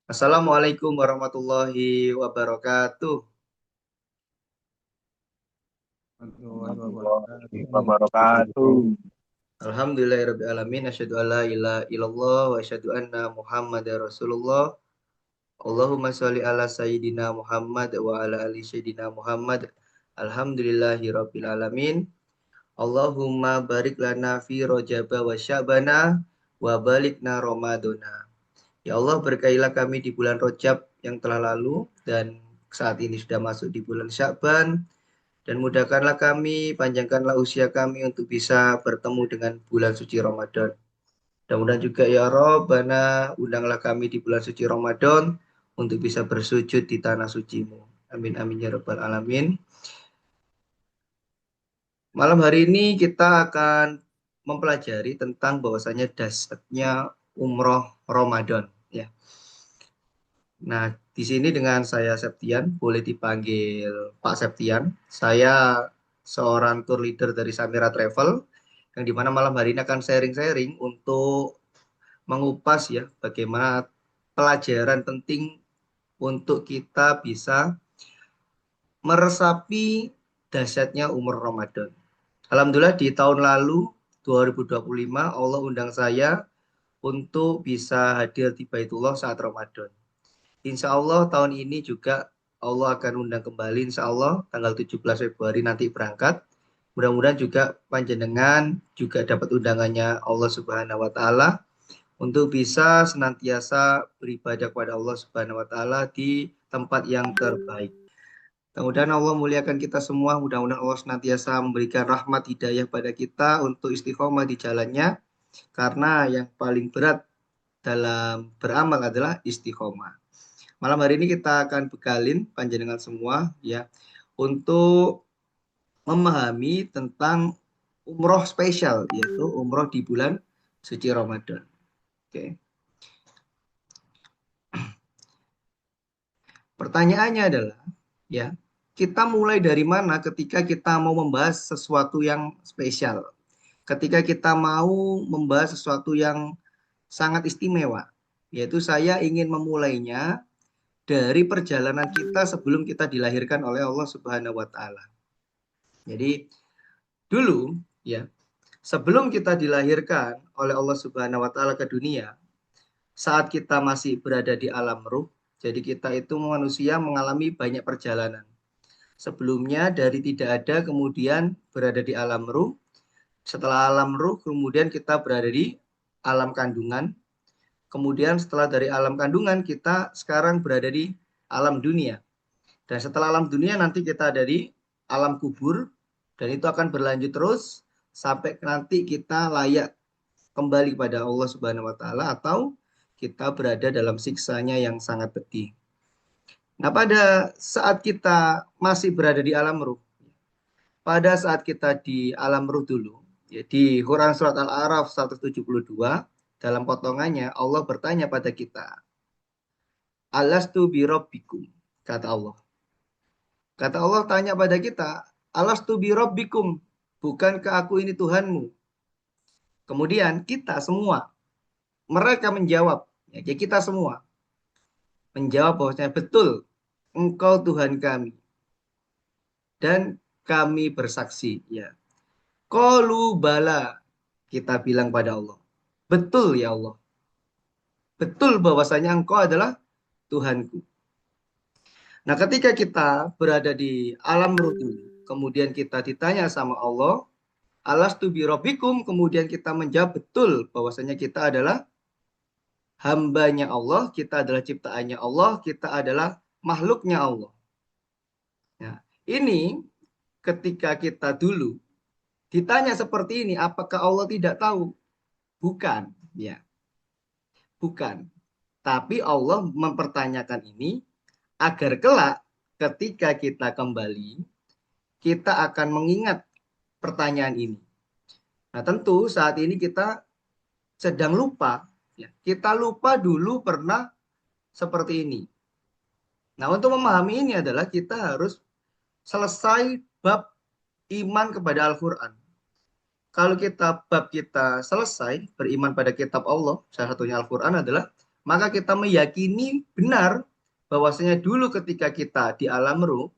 Assalamualaikum warahmatullahi wabarakatuh. Warahmatullahi Warahmatullahi wabarakatuh. wabarakatuh. Alhamdulillahirabbil alamin, asyhadu alla ilaha illallah wa asyhadu anna Muhammadar Rasulullah. Allahumma sholli ala sayyidina Muhammad wa ala ali sayyidina Muhammad. Alhamdulillahirabbil alamin. Allahumma barik lana fi Rajaba wa Sya'bana wa balikna Ramadana. Ya Allah, berkailah kami di bulan Rajab yang telah lalu dan saat ini sudah masuk di bulan Sya'ban. Dan mudahkanlah kami, panjangkanlah usia kami untuk bisa bertemu dengan bulan suci Ramadan. Mudah-mudahan juga ya Rabbana, undanglah kami di bulan suci Ramadan untuk bisa bersujud di tanah suci-Mu. Amin amin ya rabbal alamin. Malam hari ini kita akan mempelajari tentang bahwasanya dasarnya umroh Ramadan ya. Nah, di sini dengan saya Septian, boleh dipanggil Pak Septian. Saya seorang tour leader dari Samira Travel, yang dimana malam hari ini akan sharing-sharing untuk mengupas ya bagaimana pelajaran penting untuk kita bisa meresapi dahsyatnya umur Ramadan. Alhamdulillah di tahun lalu 2025 Allah undang saya untuk bisa hadir di Baitullah saat Ramadan. Insya Allah tahun ini juga Allah akan undang kembali, insya Allah tanggal 17 Februari nanti berangkat. Mudah-mudahan juga panjenengan juga dapat undangannya Allah Subhanahu wa taala untuk bisa senantiasa beribadah kepada Allah Subhanahu wa taala di tempat yang terbaik. Mudah-mudahan Allah muliakan kita semua, mudah-mudahan Allah senantiasa memberikan rahmat hidayah pada kita untuk istiqomah di jalannya, karena yang paling berat dalam beramal adalah istiqomah. Malam hari ini kita akan bekalin panjenengan semua ya untuk memahami tentang umroh spesial, yaitu umroh di bulan suci Ramadan. Oke. Pertanyaannya adalah ya, kita mulai dari mana ketika kita mau membahas sesuatu yang spesial? Ketika kita mau membahas sesuatu yang sangat istimewa, yaitu saya ingin memulainya dari perjalanan kita sebelum kita dilahirkan oleh Allah Subhanahu wa taala. Jadi dulu ya, sebelum kita dilahirkan oleh Allah Subhanahu wa taala ke dunia, saat kita masih berada di alam ruh, jadi kita itu manusia mengalami banyak perjalanan. Sebelumnya dari tidak ada kemudian berada di alam ruh, setelah alam ruh kemudian kita berada di alam kandungan, kemudian setelah dari alam kandungan kita sekarang berada di alam dunia. Dan setelah alam dunia nanti kita ada di alam kubur, dan itu akan berlanjut terus sampai nanti kita layak kembali pada Allah Subhanahu wa taala atau kita berada dalam siksanya yang sangat pedih. Nah, pada saat kita masih berada di alam ruh, pada saat kita di alam ruh dulu, ya, di Quran surat Al-A'raf 172 dalam potongannya Allah bertanya pada kita, Alastu birabbikum, kata Allah. Kata Allah tanya pada kita, Alastu birabbikum, bukankah aku ini Tuhanmu? Kemudian kita semua, mereka menjawab, ya kita semua menjawab bahwasanya betul, engkau Tuhan kami dan kami bersaksi. Ya, qalu bala, kita bilang pada Allah, betul ya Allah, betul bahwasanya engkau adalah Tuhanku. Nah, ketika kita berada di alam ruh dulu, kemudian kita ditanya sama Allah, Alastu birabbikum, kemudian kita menjawab betul bahwasanya kita adalah hambanya Allah, kita adalah ciptaannya Allah, kita adalah makhluknya Allah. Nah, ini ketika kita dulu ditanya seperti ini, apakah Allah tidak tahu? Bukan, ya, bukan. Tapi Allah mempertanyakan ini agar kelak ketika kita kembali, kita akan mengingat pertanyaan ini. Nah, tentu saat ini kita sedang lupa, ya. Kita lupa dulu pernah seperti ini. Nah, untuk memahami ini adalah kita harus selesai bab iman kepada Al-Quran. Kalau kita bab kita selesai beriman pada kitab Allah, salah satunya Al-Quran adalah maka kita meyakini benar bahwasanya dulu ketika kita di alam ruh,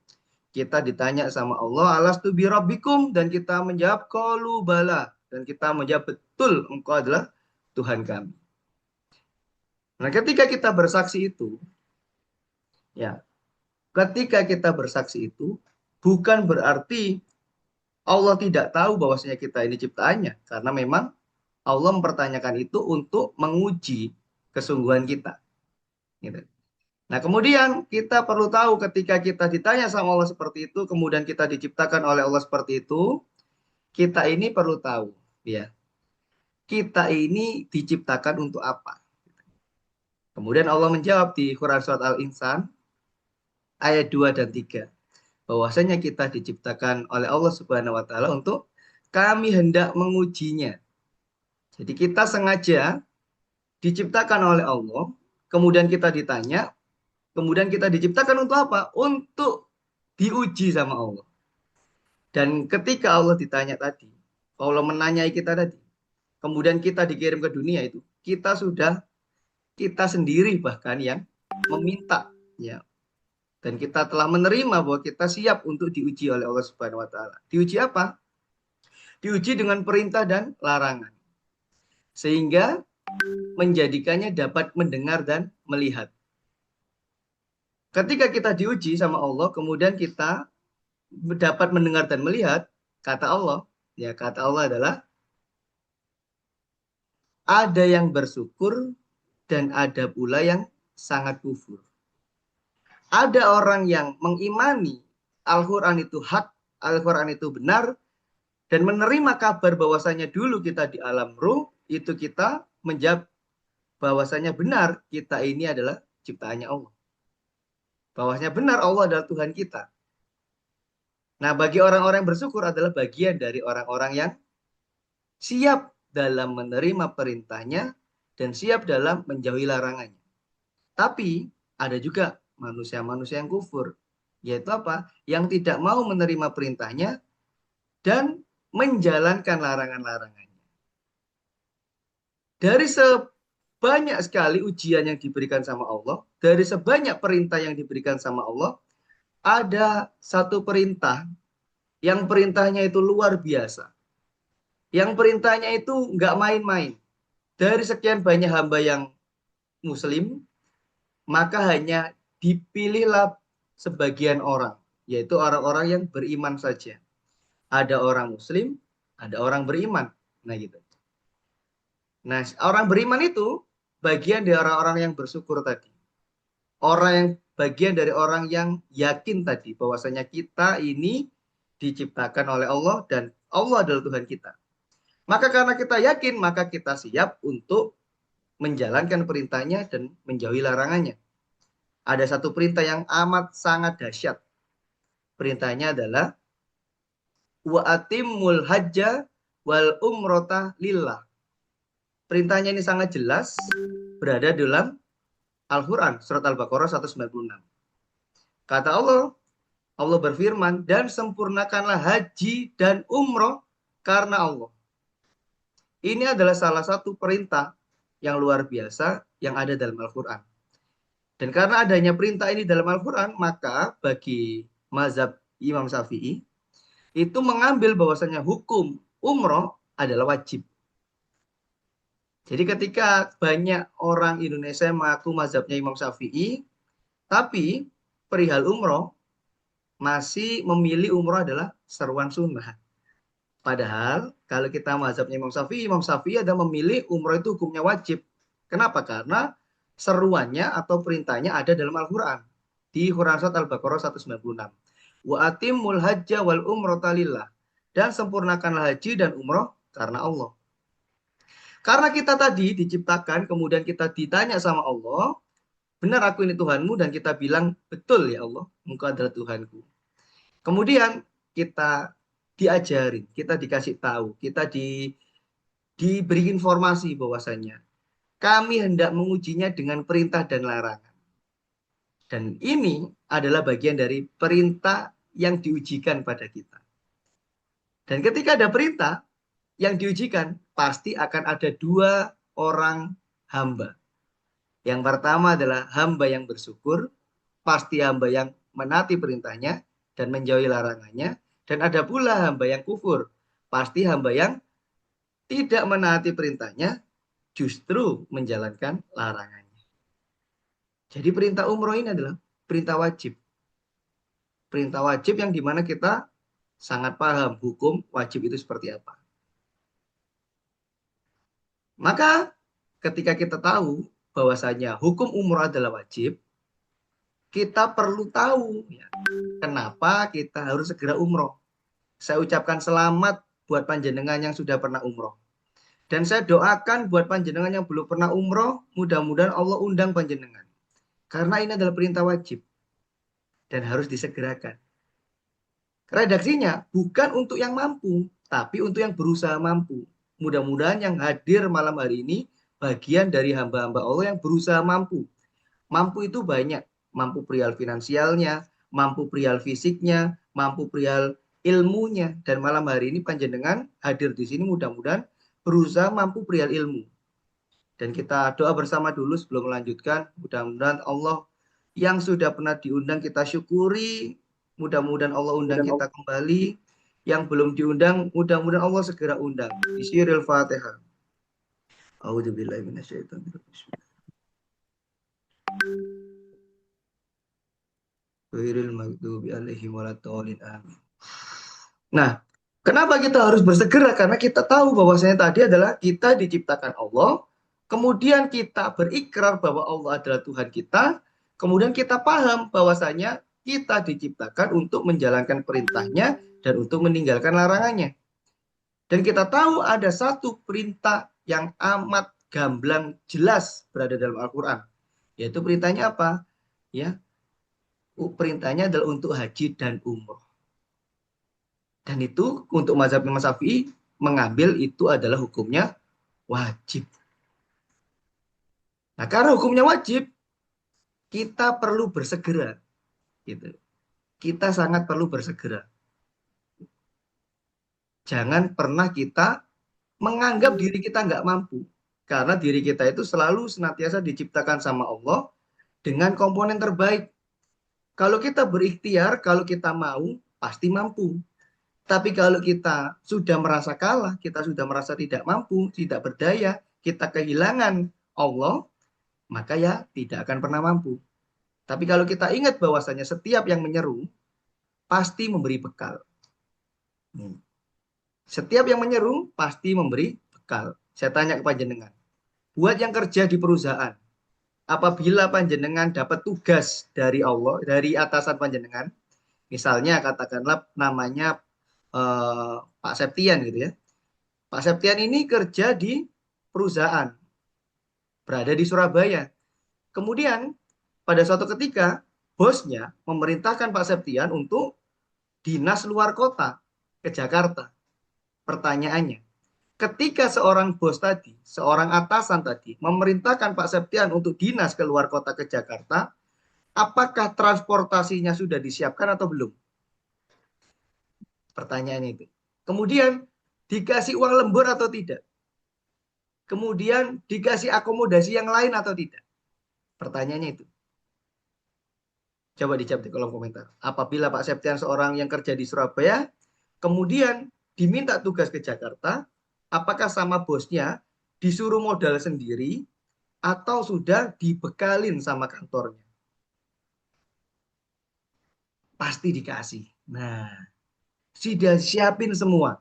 kita ditanya sama Allah, alastu bi rabbikum, dan kita menjawab qalu bala, dan kita menjawab betul engkau adalah Tuhan kami. Nah, ketika kita bersaksi itu, ya, ketika kita bersaksi itu bukan berarti Allah tidak tahu bahwasanya kita ini ciptaannya, karena memang Allah mempertanyakan itu untuk menguji kesungguhan kita. Gitu. Nah, kemudian kita perlu tahu ketika kita ditanya sama Allah seperti itu, kemudian kita diciptakan oleh Allah seperti itu, kita ini perlu tahu, ya, kita ini diciptakan untuk apa? Kemudian Allah menjawab di Quran Surat Al-Insan, ayat 2 dan 3, bahwasanya kita diciptakan oleh Allah Subhanahu wa Ta'ala untuk kami hendak mengujinya. Jadi kita sengaja diciptakan oleh Allah, kemudian kita ditanya, kemudian kita diciptakan untuk apa? Untuk diuji sama Allah. Dan ketika Allah ditanya tadi, Allah menanyai kita tadi, kemudian kita dikirim ke dunia itu, kita sendiri bahkan yang meminta, ya. Dan kita telah menerima bahwa kita siap untuk diuji oleh Allah Subhanahu wa Ta'ala. Diuji apa? Diuji dengan perintah dan larangan. Sehingga menjadikannya dapat mendengar dan melihat. Ketika kita diuji sama Allah, kemudian kita dapat mendengar dan melihat, kata Allah, ya, kata Allah adalah ada yang bersyukur dan ada pula yang sangat kufur. Ada orang yang mengimani Al-Quran itu hak, Al-Quran itu benar, dan menerima kabar bahwasanya dulu kita di alam ruh, itu kita menjawab bahwasanya benar kita ini adalah ciptaannya Allah. Bahwasanya benar Allah adalah Tuhan kita. Nah, bagi orang-orang yang bersyukur adalah bagian dari orang-orang yang siap dalam menerima perintahnya dan siap dalam menjauhi larangannya. Tapi ada juga manusia-manusia yang kufur, yaitu apa? Yang tidak mau menerima perintahnya dan menjalankan larangan-larangannya. Dari sebanyak sekali ujian yang diberikan sama Allah, dari sebanyak perintah yang diberikan sama Allah, ada satu perintah yang perintahnya itu luar biasa. Yang perintahnya itu nggak main-main. Dari sekian banyak hamba yang muslim, maka hanya dipilihlah sebagian orang, yaitu orang-orang yang beriman saja. Ada orang muslim, ada orang beriman. Nah, gitu. Nah, orang beriman itu bagian dari orang-orang yang bersyukur tadi. Orang yang bagian dari orang yang yakin tadi bahwasanya kita ini diciptakan oleh Allah dan Allah adalah Tuhan kita. Maka karena kita yakin, maka kita siap untuk menjalankan perintahnya dan menjauhi larangannya. Ada satu perintah yang amat sangat dahsyat. Perintahnya adalah wa atimul hajja wal umrota lillah. Perintahnya ini sangat jelas berada dalam Al-Quran, surat Al-Baqarah 196. Kata Allah, Allah berfirman, dan sempurnakanlah haji dan umroh karena Allah. Ini adalah salah satu perintah yang luar biasa yang ada dalam Al-Quran. Dan karena adanya perintah ini dalam Al-Quran, maka bagi mazhab Imam Syafi'i, itu mengambil bahwasanya hukum umroh adalah wajib. Jadi ketika banyak orang Indonesia mengaku mazhabnya Imam Syafi'i, tapi perihal umroh masih memilih umroh adalah seruan sunnah. Padahal kalau kita mazhabnya Imam Syafi'i ada memilih umroh itu hukumnya wajib. Kenapa? Karena seruannya atau perintahnya ada dalam Al-Quran. Di Quran Surat Al-Baqarah 196. Wa atimul hajja wal umrota lillah. Dan sempurnakanlah haji dan umroh karena Allah. Karena kita tadi diciptakan, kemudian kita ditanya sama Allah, benar aku ini Tuhanmu, dan kita bilang, betul ya Allah, engkau adalah Tuhanku. Kemudian kita diajarin, kita dikasih tahu, kita diberi informasi bahwasanya kami hendak mengujinya dengan perintah dan larangan. Dan ini adalah bagian dari perintah yang diujikan pada kita. Dan ketika ada perintah yang diujikan, pasti akan ada dua orang hamba. Yang pertama adalah hamba yang bersyukur, pasti hamba yang menaati perintahnya dan menjauhi larangannya. Dan ada pula hamba yang kufur, pasti hamba yang tidak menaati perintahnya, justru menjalankan larangannya. Jadi perintah umroh ini adalah perintah wajib. Perintah wajib yang dimana kita sangat paham hukum wajib itu seperti apa. Maka ketika kita tahu bahwasanya hukum umroh adalah wajib, kita perlu tahu ya, kenapa kita harus segera umroh. Saya ucapkan selamat buat panjenengan yang sudah pernah umroh. Dan saya doakan buat panjenengan yang belum pernah umroh, mudah-mudahan Allah undang panjenengan. Karena ini adalah perintah wajib dan harus disegerakan. Redaksinya bukan untuk yang mampu, tapi untuk yang berusaha mampu. Mudah-mudahan yang hadir malam hari ini bagian dari hamba-hamba Allah yang berusaha mampu. Mampu itu banyak, mampu perihal finansialnya, mampu perihal fisiknya, mampu perihal ilmunya. Dan malam hari ini panjenengan hadir di sini mudah-mudahan berusaha mampu perihal ilmu. Dan kita doa bersama dulu sebelum melanjutkan. Mudah-mudahan Allah yang sudah pernah diundang kita syukuri. Mudah-mudahan Allah undang kita kembali. Yang belum diundang, mudah-mudahan Allah segera undang. Bismillahirrahmanirrahim. Fatihah. A'udzubillahi minasyaitonirrajim. Ghairil maghdubi alaihim waladdallin. Amin. Nah, kenapa kita harus bersegera? Karena kita tahu bahwasanya tadi adalah kita diciptakan Allah, kemudian kita berikrar bahwa Allah adalah Tuhan kita, kemudian kita paham bahwasanya kita diciptakan untuk menjalankan perintahnya dan untuk meninggalkan larangannya. Dan kita tahu ada satu perintah yang amat gamblang jelas berada dalam Al-Quran. Yaitu perintahnya apa? Ya, perintahnya adalah untuk haji dan umroh. Dan itu untuk mazhab Imam Syafi'i mengambil itu adalah hukumnya wajib. Nah, karena hukumnya wajib, kita perlu bersegera. Gitu. Kita sangat perlu bersegera. Jangan pernah kita menganggap diri kita nggak mampu. Karena diri kita itu selalu senantiasa diciptakan sama Allah dengan komponen terbaik. Kalau kita berikhtiar, kalau kita mau, pasti mampu. Tapi kalau kita sudah merasa kalah, kita sudah merasa tidak mampu, tidak berdaya, kita kehilangan Allah, maka ya tidak akan pernah mampu. Tapi kalau kita ingat bahwasanya setiap yang menyeru pasti memberi bekal. Setiap yang menyeru pasti memberi bekal. Saya tanya ke panjenengan, buat yang kerja di perusahaan, apabila panjenengan dapat tugas dari Allah, dari atasan panjenengan, misalnya katakanlah namanya Pak Septian gitu ya. Pak Septian ini kerja di perusahaan, berada di Surabaya. Kemudian pada suatu ketika bosnya memerintahkan Pak Septian untuk dinas luar kota ke Jakarta. Pertanyaannya, ketika seorang bos tadi, seorang atasan tadi memerintahkan Pak Septian untuk dinas ke luar kota ke Jakarta, apakah transportasinya sudah disiapkan atau belum? Pertanyaannya itu. Kemudian dikasih uang lembur atau tidak? Kemudian dikasih akomodasi yang lain atau tidak? Pertanyaannya itu. Coba dijawab di kolom komentar. Apabila Pak Septian seorang yang kerja di Surabaya, kemudian diminta tugas ke Jakarta, apakah sama bosnya disuruh modal sendiri atau sudah dibekalin sama kantornya? Pasti dikasih. Nah, sudah siapin semua,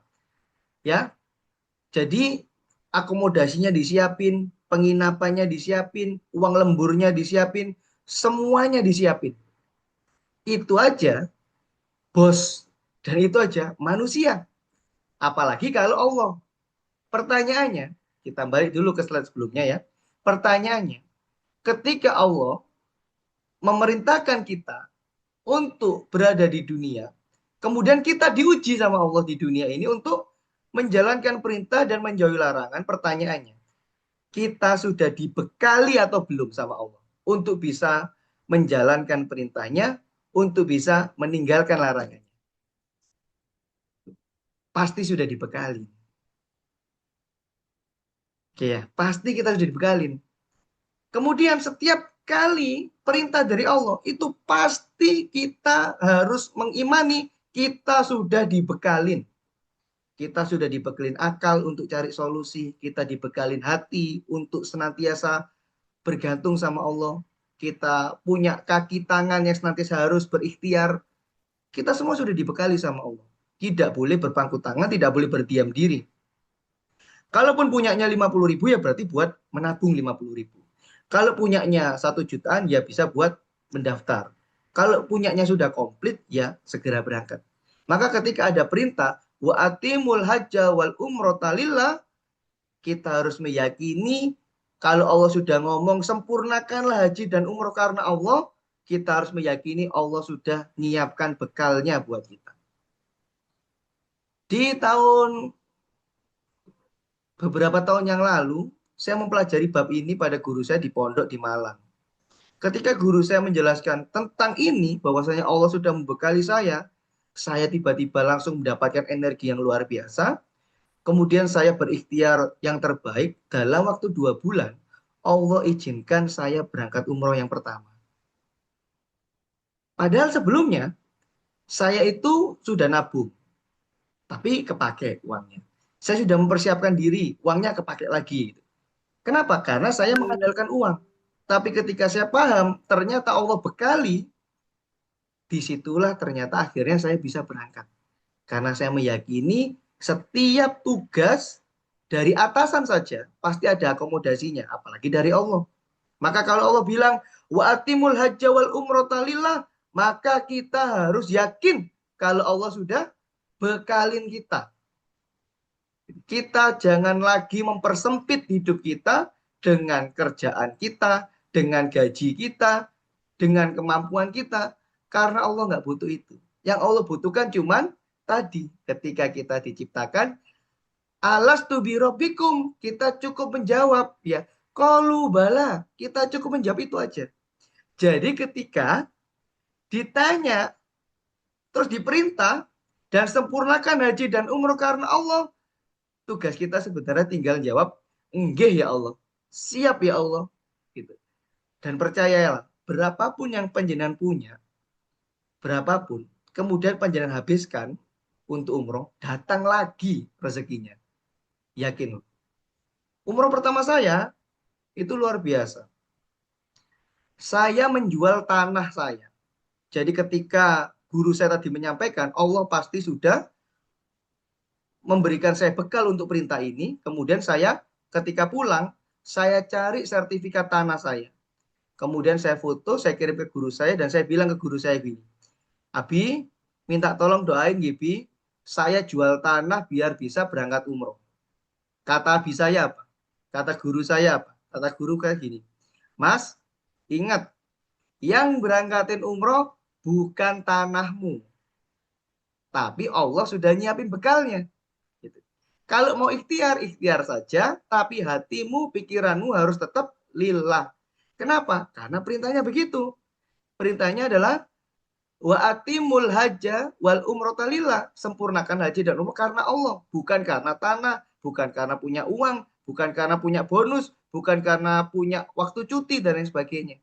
ya. Jadi akomodasinya disiapin, penginapannya disiapin, uang lemburnya disiapin, semuanya disiapin. Itu aja bos dan itu aja manusia. Apalagi kalau Allah. Pertanyaannya, kita balik dulu ke slide sebelumnya ya. Pertanyaannya, ketika Allah memerintahkan kita untuk berada di dunia, kemudian kita diuji sama Allah di dunia ini untuk menjalankan perintah dan menjauhi larangan, pertanyaannya, kita sudah dibekali atau belum sama Allah untuk bisa menjalankan perintahnya, untuk bisa meninggalkan larangannya? Pasti sudah dibekali. Oke ya, pasti kita sudah dibekalin. Kemudian setiap kali perintah dari Allah itu pasti kita harus mengimani kita sudah dibekalin. Kita sudah dibekalin akal untuk cari solusi, kita dibekalin hati untuk senantiasa bergantung sama Allah. Kita punya kaki tangan yang senantiasa harus berikhtiar. Kita semua sudah dibekali sama Allah. Tidak boleh berpangku tangan, tidak boleh berdiam diri. Kalaupun punyanya 50.000 ya berarti buat menabung 50.000. Kalau punyanya 1 jutaan ya bisa buat mendaftar. Kalau punyanya sudah komplit ya segera berangkat. Maka ketika ada perintah wa atimul hajja wal umrata lillah, kita harus meyakini kalau Allah sudah ngomong sempurnakanlah haji dan umroh karena Allah, kita harus meyakini Allah sudah menyiapkan bekalnya buat kita. Di beberapa tahun yang lalu, saya mempelajari bab ini pada guru saya di pondok di Malang. Ketika guru saya menjelaskan tentang ini, bahwasanya Allah sudah membekali saya tiba-tiba langsung mendapatkan energi yang luar biasa. Kemudian saya berikhtiar yang terbaik dalam waktu 2 bulan. Allah izinkan saya berangkat umroh yang pertama. Padahal sebelumnya saya itu sudah nabung, tapi kepake uangnya. Saya sudah mempersiapkan diri, uangnya kepake lagi. Kenapa? Karena saya mengandalkan uang. Tapi ketika saya paham, ternyata Allah bekali, disitulah ternyata akhirnya saya bisa berangkat. Karena saya meyakini setiap tugas dari atasan saja pasti ada akomodasinya, apalagi dari Allah. Maka kalau Allah bilang wa atimul hajja wal umrata lillah, maka kita harus yakin kalau Allah sudah bekalin kita. Kita jangan lagi mempersempit hidup kita dengan kerjaan kita, dengan gaji kita, dengan kemampuan kita, karena Allah nggak butuh itu. Yang Allah butuhkan cuman tadi, ketika kita diciptakan, alastu birabbikum, kita cukup menjawab ya. Qalu bala, kita cukup menjawab itu aja. Jadi ketika ditanya terus diperintah dan sempurnakan haji dan umroh karena Allah, tugas kita sebenarnya tinggal jawab enggih ya Allah, siap ya Allah, gitu. Dan percayalah, berapapun yang panjenengan punya, berapapun kemudian panjenengan habiskan untuk umroh, datang lagi rezekinya, yakin. Umroh pertama saya itu luar biasa. Saya menjual tanah saya. Jadi ketika guru saya tadi menyampaikan, Allah pasti sudah memberikan saya bekal untuk perintah ini. Kemudian saya ketika pulang, saya cari sertifikat tanah saya. Kemudian saya foto, saya kirim ke guru saya, dan saya bilang ke guru saya gini, Abi, minta tolong doain Gibi, saya jual tanah biar bisa berangkat umroh. Kata Abi saya apa? Kata guru saya apa? Kata guru kayak gini, Mas, ingat, yang berangkatin umroh bukan tanahmu, tapi Allah sudah nyiapin bekalnya. Gitu. Kalau mau ikhtiar, ikhtiar saja, tapi hatimu, pikiranmu harus tetap lillah. Kenapa? Karena perintahnya begitu. Perintahnya adalah wa atimul hajja wal umrata lillah. Sempurnakan haji dan umrah karena Allah, bukan karena tanah, bukan karena punya uang, bukan karena punya bonus, bukan karena punya waktu cuti dan lain sebagainya.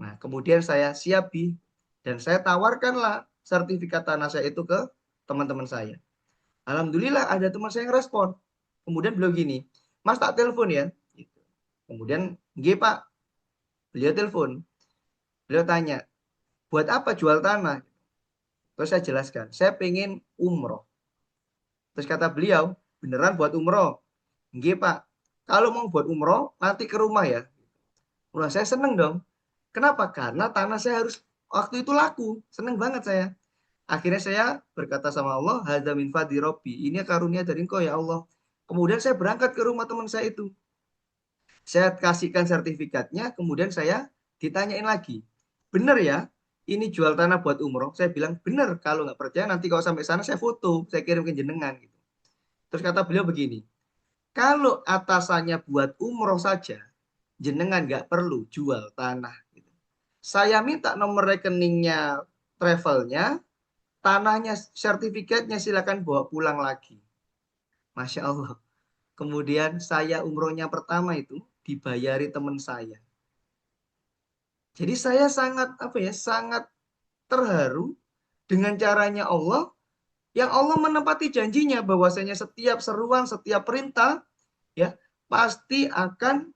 Nah, kemudian saya siapi dan saya tawarkanlah sertifikat tanah saya itu ke teman-teman saya. Alhamdulillah ada teman saya yang respon. Kemudian beliau gini, Mas tak telepon ya. Gitu. Kemudian, G Pak, beliau telepon. Beliau tanya, buat apa jual tanah? Terus saya jelaskan, saya pengen umroh. Terus kata beliau, beneran buat umroh? G Pak, kalau mau buat umroh, nanti ke rumah ya. Wah, saya seneng dong. Kenapa? Karena tanah saya harus waktu itu laku. Seneng banget saya. Akhirnya saya berkata sama Allah, hadza min fadli Rabbi. Ini karunia dari Engkau ya Allah. Kemudian saya berangkat ke rumah teman saya itu. Saya kasihkan sertifikatnya, kemudian saya ditanyain lagi. Bener ya, ini jual tanah buat umroh? Saya bilang, bener. Kalau nggak percaya, nanti kalau sampai sana saya foto, saya kirim ke jenengan. Gitu. Terus kata beliau begini, kalau atasannya buat umroh saja, jenengan nggak perlu jual tanah. Gitu. Saya minta nomor rekeningnya, travelnya, tanahnya, sertifikatnya silakan bawa pulang lagi. Masya Allah. Kemudian saya umrohnya pertama itu dibayari teman saya. Jadi saya sangat sangat terharu dengan caranya Allah, yang Allah menepati janjinya bahwasanya setiap seruan, setiap perintah ya pasti akan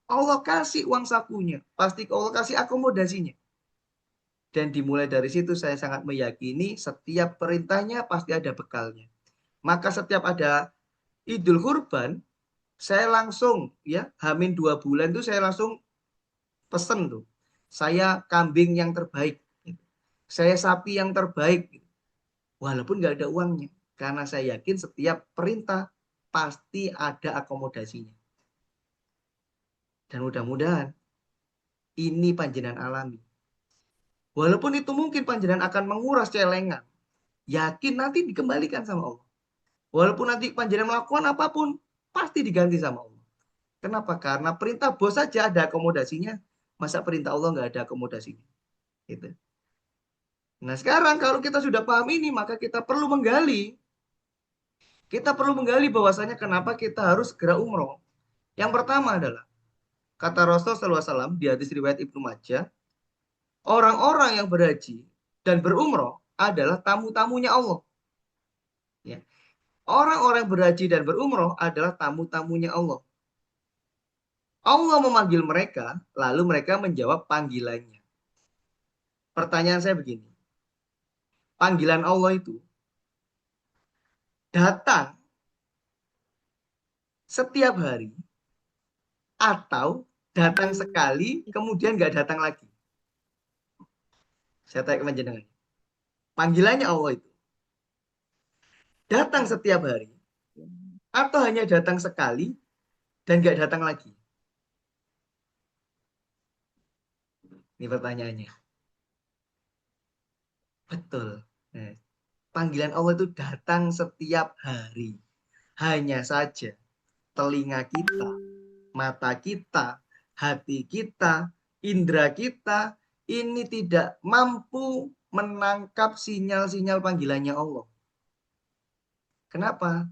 Allah kasih uang sakunya, pasti Allah kasih akomodasinya. Dan dimulai dari situ saya sangat meyakini setiap perintahnya pasti ada bekalnya. Maka setiap ada Idul Kurban, saya langsung ya Hamin 2 bulan itu saya langsung pesen tuh. Saya kambing yang terbaik, saya sapi yang terbaik, walaupun nggak ada uangnya, karena saya yakin setiap perintah pasti ada akomodasinya. Dan mudah-mudahan ini panjenengan alami. Walaupun itu mungkin panjenengan akan menguras celengan, yakin nanti dikembalikan sama Allah. Walaupun nanti panjenengan melakukan apapun, pasti diganti sama Allah. Kenapa? Karena perintah bos saja ada akomodasinya, masa perintah Allah nggak ada akomodasinya? Gitu. Nah sekarang kalau kita sudah paham ini, maka kita perlu menggali. Kita perlu menggali bahwasanya kenapa kita harus segera umroh. Yang pertama adalah, kata Rasul SAW di hadis riwayat Ibnu Majah, orang-orang yang berhaji dan berumroh adalah tamu-tamunya Allah. Ya. Orang-orang berhaji dan berumroh adalah tamu-tamunya Allah. Allah memanggil mereka, lalu mereka menjawab panggilannya. Pertanyaan saya begini, panggilan Allah itu datang setiap hari atau datang sekali kemudian nggak datang lagi? Saya tanya ke panjenengan. Panggilannya Allah itu datang setiap hari atau hanya datang sekali dan nggak datang lagi? Ini pertanyaannya. Betul. Nah, panggilan Allah itu datang setiap hari. Hanya saja telinga kita, mata kita, hati kita, indera kita ini tidak mampu menangkap sinyal-sinyal panggilannya Allah. Kenapa?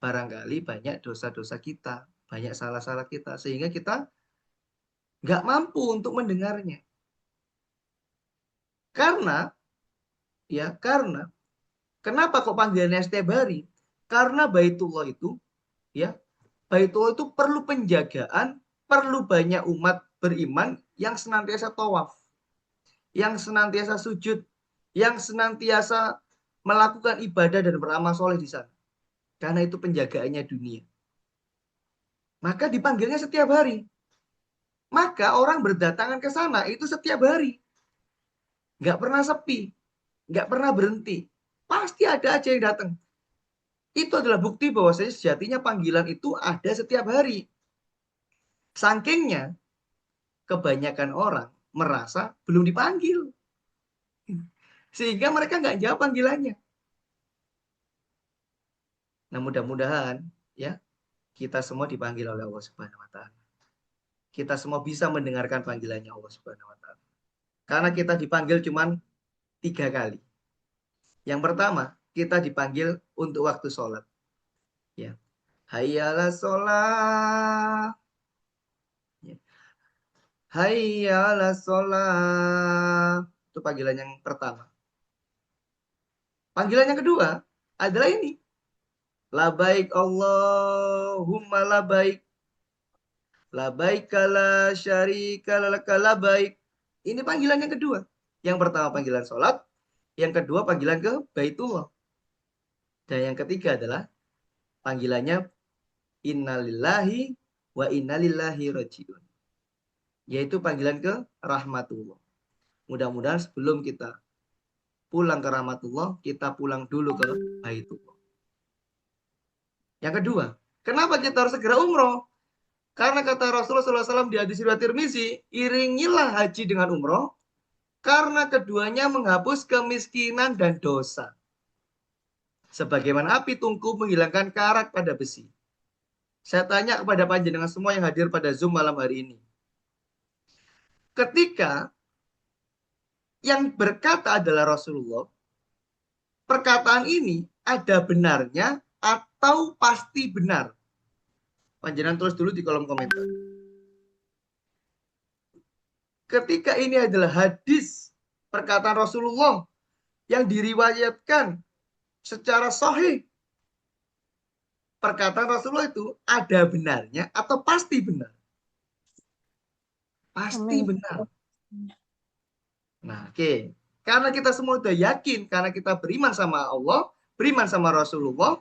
Barangkali banyak dosa-dosa kita, banyak salah-salah kita, sehingga kita nggak mampu untuk mendengarnya. Karena, karena kenapa kok panggilannya setiap hari? Karena Baitullah itu, ya, Baitullah itu perlu penjagaan, perlu banyak umat beriman yang senantiasa tawaf, yang senantiasa sujud, yang senantiasa melakukan ibadah dan beramal soleh di sana. Karena itu penjagaannya dunia. Maka dipanggilnya setiap hari. Maka orang berdatangan ke sana itu setiap hari. Nggak pernah sepi, nggak pernah berhenti. Pasti ada aja yang datang. Itu adalah bukti bahwasanya sejatinya panggilan itu ada setiap hari. Saking,nya kebanyakan orang merasa belum dipanggil. Sehingga mereka nggak jawab panggilannya. Nah mudah-mudahan ya kita semua dipanggil oleh Allah Subhanahu wa Ta'ala. Kita semua bisa mendengarkan panggilannya Allah Subhanahu wa Ta'ala. Karena kita dipanggil cuma 3 kali. Yang pertama, kita dipanggil untuk waktu sholat. Ya. Hayya 'alas sholat. Ya. Hayya 'alas sholat. Itu panggilan yang pertama. Panggilan yang kedua adalah ini. Labaik Allahumma labaik. Labaik la syarika laka labaik. Ini panggilan yang kedua. Yang pertama panggilan sholat. Yang kedua panggilan ke Baitullah. Dan yang ketiga adalah panggilannya innalillahi wa innalillahi rajiun. Yaitu panggilan ke rahmatullah. Mudah-mudahan sebelum kita pulang ke rahmatullah, kita pulang dulu ke Baitullah. Yang kedua, kenapa kita harus segera umroh? Karena kata Rasulullah SAW di hadis riwayat Tirmizi, iringilah haji dengan umroh, karena keduanya menghapus kemiskinan dan dosa. Sebagaimana api tungku menghilangkan karat pada besi. Saya tanya kepada panjenengan semua yang hadir pada Zoom malam hari ini. Ketika yang berkata adalah Rasulullah, perkataan ini ada benarnya atau pasti benar? Panjenengan tulis dulu di kolom komentar. ketika ini adalah hadis perkataan Rasulullah yang diriwayatkan secara sahih, perkataan Rasulullah itu ada benarnya atau pasti benar? Pasti Amin. benar. Nah, oke. Karena kita semua sudah yakin, karena kita beriman sama Allah, beriman sama Rasulullah,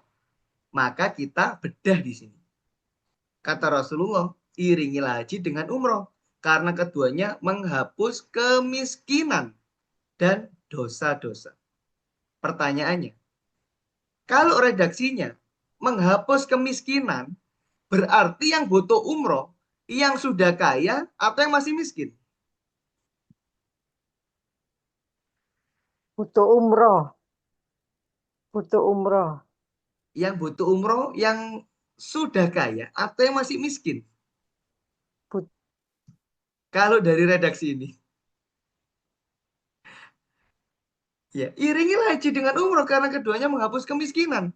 maka kita bedah di sini. Kata Rasulullah, iringilah haji dengan umroh. Karena keduanya menghapus kemiskinan dan dosa-dosa. Pertanyaannya, kalau redaksinya menghapus kemiskinan, berarti yang butuh umroh, yang sudah kaya atau yang masih miskin? Butuh umroh. Butuh umroh. Yang butuh umroh, yang sudah kaya atau yang masih miskin? But- Kalau dari redaksi ini. Ya, iringilah haji dengan umroh karena keduanya menghapus kemiskinan.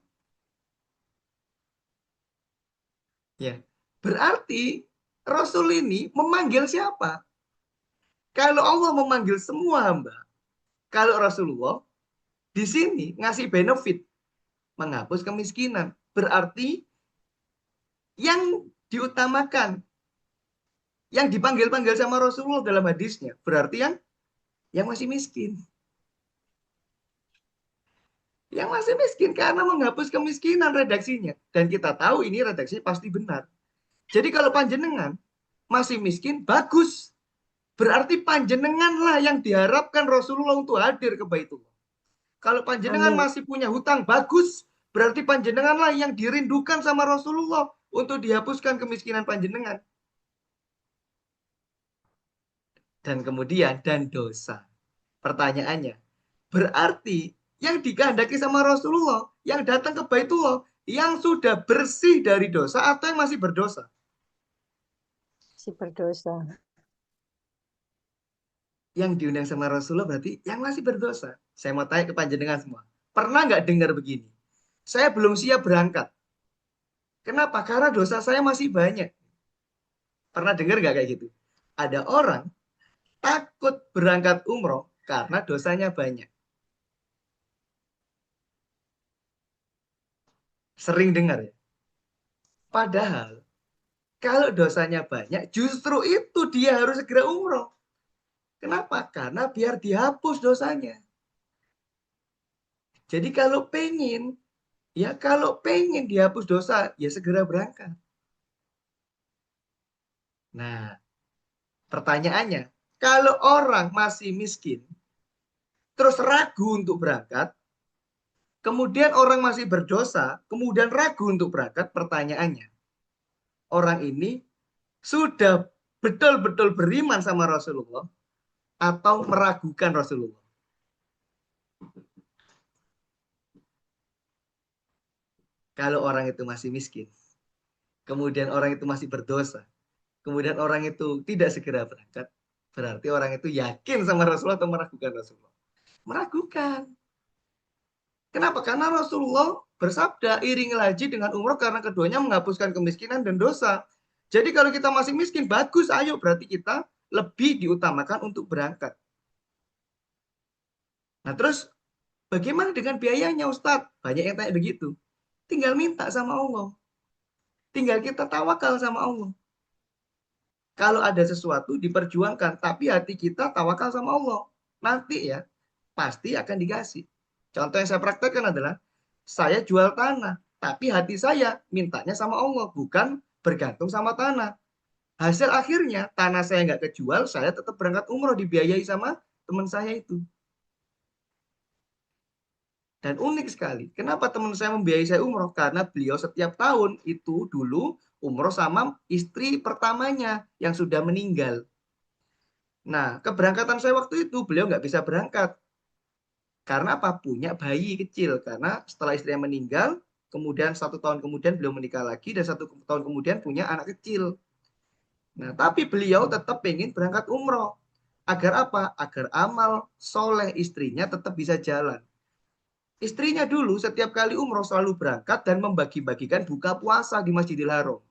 Ya, berarti Rasul ini memanggil siapa? Kalau Allah memanggil semua hamba, kalau Rasulullah di sini ngasih benefit menghapus kemiskinan, berarti yang diutamakan, yang dipanggil-panggil sama Rasulullah dalam hadisnya, berarti yang masih miskin. Yang masih miskin karena menghapus kemiskinan redaksinya. Dan kita tahu ini redaksinya pasti benar. Jadi kalau panjenengan masih miskin, bagus. Berarti panjenenganlah yang diharapkan Rasulullah untuk hadir ke Baitullah. Kalau panjenengan Amin. masih punya hutang, bagus. Berarti panjenenganlah yang dirindukan sama Rasulullah untuk dihapuskan kemiskinan panjenengan. Dan kemudian, dan dosa. Pertanyaannya, berarti yang dikehendaki sama Rasulullah, yang datang ke Baitullah, yang sudah bersih dari dosa atau yang masih berdosa? Si berdosa. Yang diundang sama Rasulullah berarti yang masih berdosa. Saya mau tanya ke panjenengan semua. Pernah nggak dengar begini? Saya belum siap berangkat. Kenapa? Karena dosa saya masih banyak. Pernah dengar nggak kayak gitu? Ada orang takut berangkat umroh karena dosanya banyak. Sering dengar ya? Padahal kalau dosanya banyak, justru itu dia harus segera umroh. Kenapa? Karena biar dihapus dosanya. Jadi kalau pengen dihapus dosa, ya segera berangkat. Nah, pertanyaannya, kalau orang masih miskin, terus ragu untuk berangkat, kemudian orang masih berdosa, kemudian ragu untuk berangkat, pertanyaannya, orang ini sudah betul-betul beriman sama Rasulullah atau meragukan Rasulullah? Kalau orang itu masih miskin, kemudian orang itu masih berdosa, kemudian orang itu tidak segera berangkat, berarti orang itu yakin sama Rasulullah atau meragukan Rasulullah? Meragukan. Kenapa? Karena Rasulullah bersabda, iringilah haji dengan umroh karena keduanya menghapuskan kemiskinan dan dosa. Jadi kalau kita masih miskin, bagus, ayo berarti kita lebih diutamakan untuk berangkat. Nah terus bagaimana dengan biayanya Ustadz? Banyak yang tanya begitu. Tinggal minta sama Allah. Tinggal kita tawakal sama Allah. Kalau ada sesuatu diperjuangkan, tapi hati kita tawakal sama Allah. Nanti ya, pasti akan dikasih. Contoh yang saya praktekkan adalah, saya jual tanah, tapi hati saya mintanya sama Allah, bukan bergantung sama tanah. Hasil akhirnya, tanah saya nggak kejual, saya tetap berangkat umroh, dibiayai sama teman saya itu. Dan unik sekali, kenapa teman saya membiayai saya umroh? Karena beliau setiap tahun itu dulu umroh sama istri pertamanya yang sudah meninggal. Nah, keberangkatan saya waktu itu, beliau nggak bisa berangkat. Karena apa? Punya bayi kecil. Karena setelah istrinya meninggal, kemudian 1 tahun kemudian beliau menikah lagi, dan 1 tahun kemudian punya anak kecil. Nah, tapi beliau tetap pengen berangkat umroh. Agar apa? Agar amal soleh istrinya tetap bisa jalan. Istrinya dulu setiap kali umroh selalu berangkat dan membagi-bagikan buka puasa di Masjidil Haram.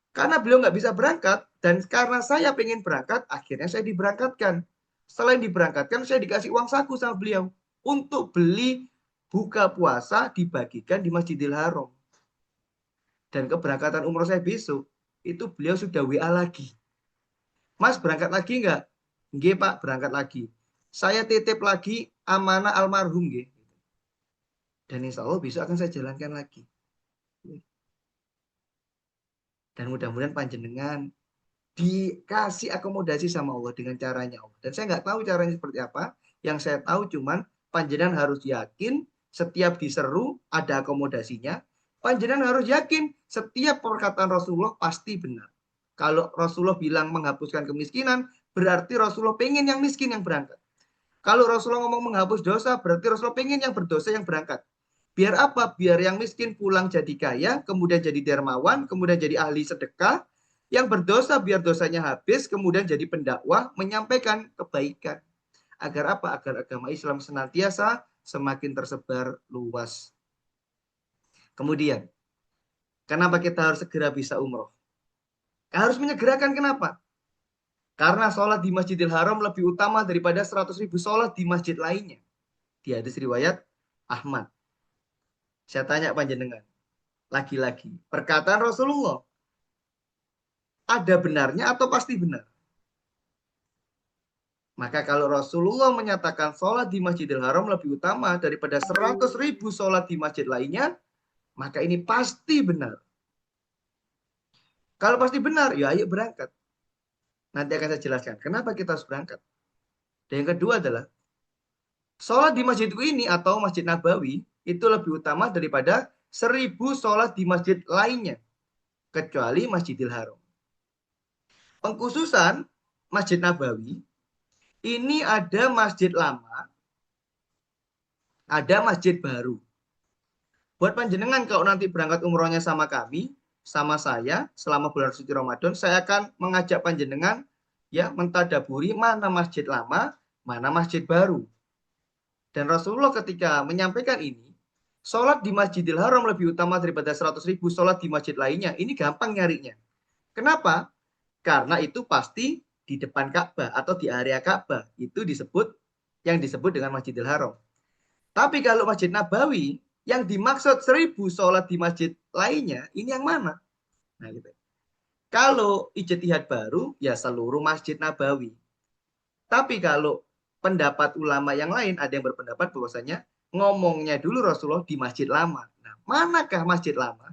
Karena beliau nggak bisa berangkat, Dan karena saya pengen berangkat, akhirnya saya diberangkatkan. Selain diberangkatkan, saya dikasih uang saku sama beliau untuk beli buka puasa dibagikan di Masjidil Haram. Dan keberangkatan umroh saya besok, itu beliau sudah WA lagi. Mas berangkat lagi enggak? Nggih Pak, berangkat lagi. Saya titip lagi amanah almarhum nggih. Dan insya Allah besok akan saya jalankan lagi. Dan mudah-mudahan panjenengan dikasih akomodasi sama Allah dengan caranya Allah. Dan saya nggak tahu caranya seperti apa. Yang saya tahu cuman panjenengan harus yakin setiap diseru ada akomodasinya. Panjenengan harus yakin setiap perkataan Rasulullah pasti benar. Kalau Rasulullah bilang menghapuskan kemiskinan, berarti Rasulullah pengen yang miskin yang berangkat. Kalau Rasulullah ngomong menghapus dosa, berarti Rasulullah pengen yang berdosa yang berangkat. Biar apa? Biar yang miskin pulang jadi kaya, kemudian jadi dermawan, kemudian jadi ahli sedekah. Yang berdosa biar dosanya habis, kemudian jadi pendakwah, menyampaikan kebaikan. Agar apa? Agar agama Islam senantiasa semakin tersebar luas. Kemudian, kenapa kita harus segera bisa umroh? Harus menyegerakan kenapa? Karena sholat di Masjidil Haram lebih utama daripada 100.000 sholat di masjid lainnya. Di hadis riwayat Ahmad. Saya tanya panjenengan, lagi-lagi, perkataan Rasulullah ada benarnya atau pasti benar? Maka kalau Rasulullah menyatakan sholat di Masjidil Haram lebih utama daripada 100.000 sholat di masjid lainnya, maka ini pasti benar. Kalau pasti benar, ya ayo berangkat. Nanti akan saya jelaskan kenapa kita harus berangkat. Dan yang kedua adalah, sholat di masjidku ini atau Masjid Nabawi itu lebih utama daripada 1.000 sholat di masjid lainnya, kecuali Masjidil Haram. Pengkhususan Masjid Nabawi, ini ada masjid lama, ada masjid baru. Buat panjenengan kalau nanti berangkat umrohnya sama kami, sama saya, selama bulan suci Ramadan, saya akan mengajak panjenengan ya mentadaburi mana masjid lama, mana masjid baru. Dan Rasulullah ketika menyampaikan ini, sholat di Masjidil Haram lebih utama daripada 100.000 sholat di masjid lainnya. Ini gampang nyarinya. Kenapa? Karena itu pasti di depan Ka'bah atau di area Ka'bah. Itu yang disebut dengan Masjidil Haram. Tapi kalau Masjid Nabawi, yang dimaksud 1.000 sholat di masjid lainnya, ini yang mana? Nah, gitu. Kalau ijtihad baru, ya seluruh Masjid Nabawi. Tapi kalau pendapat ulama yang lain, ada yang berpendapat bahwasanya ngomongnya dulu Rasulullah di masjid lama. Nah, manakah masjid lama?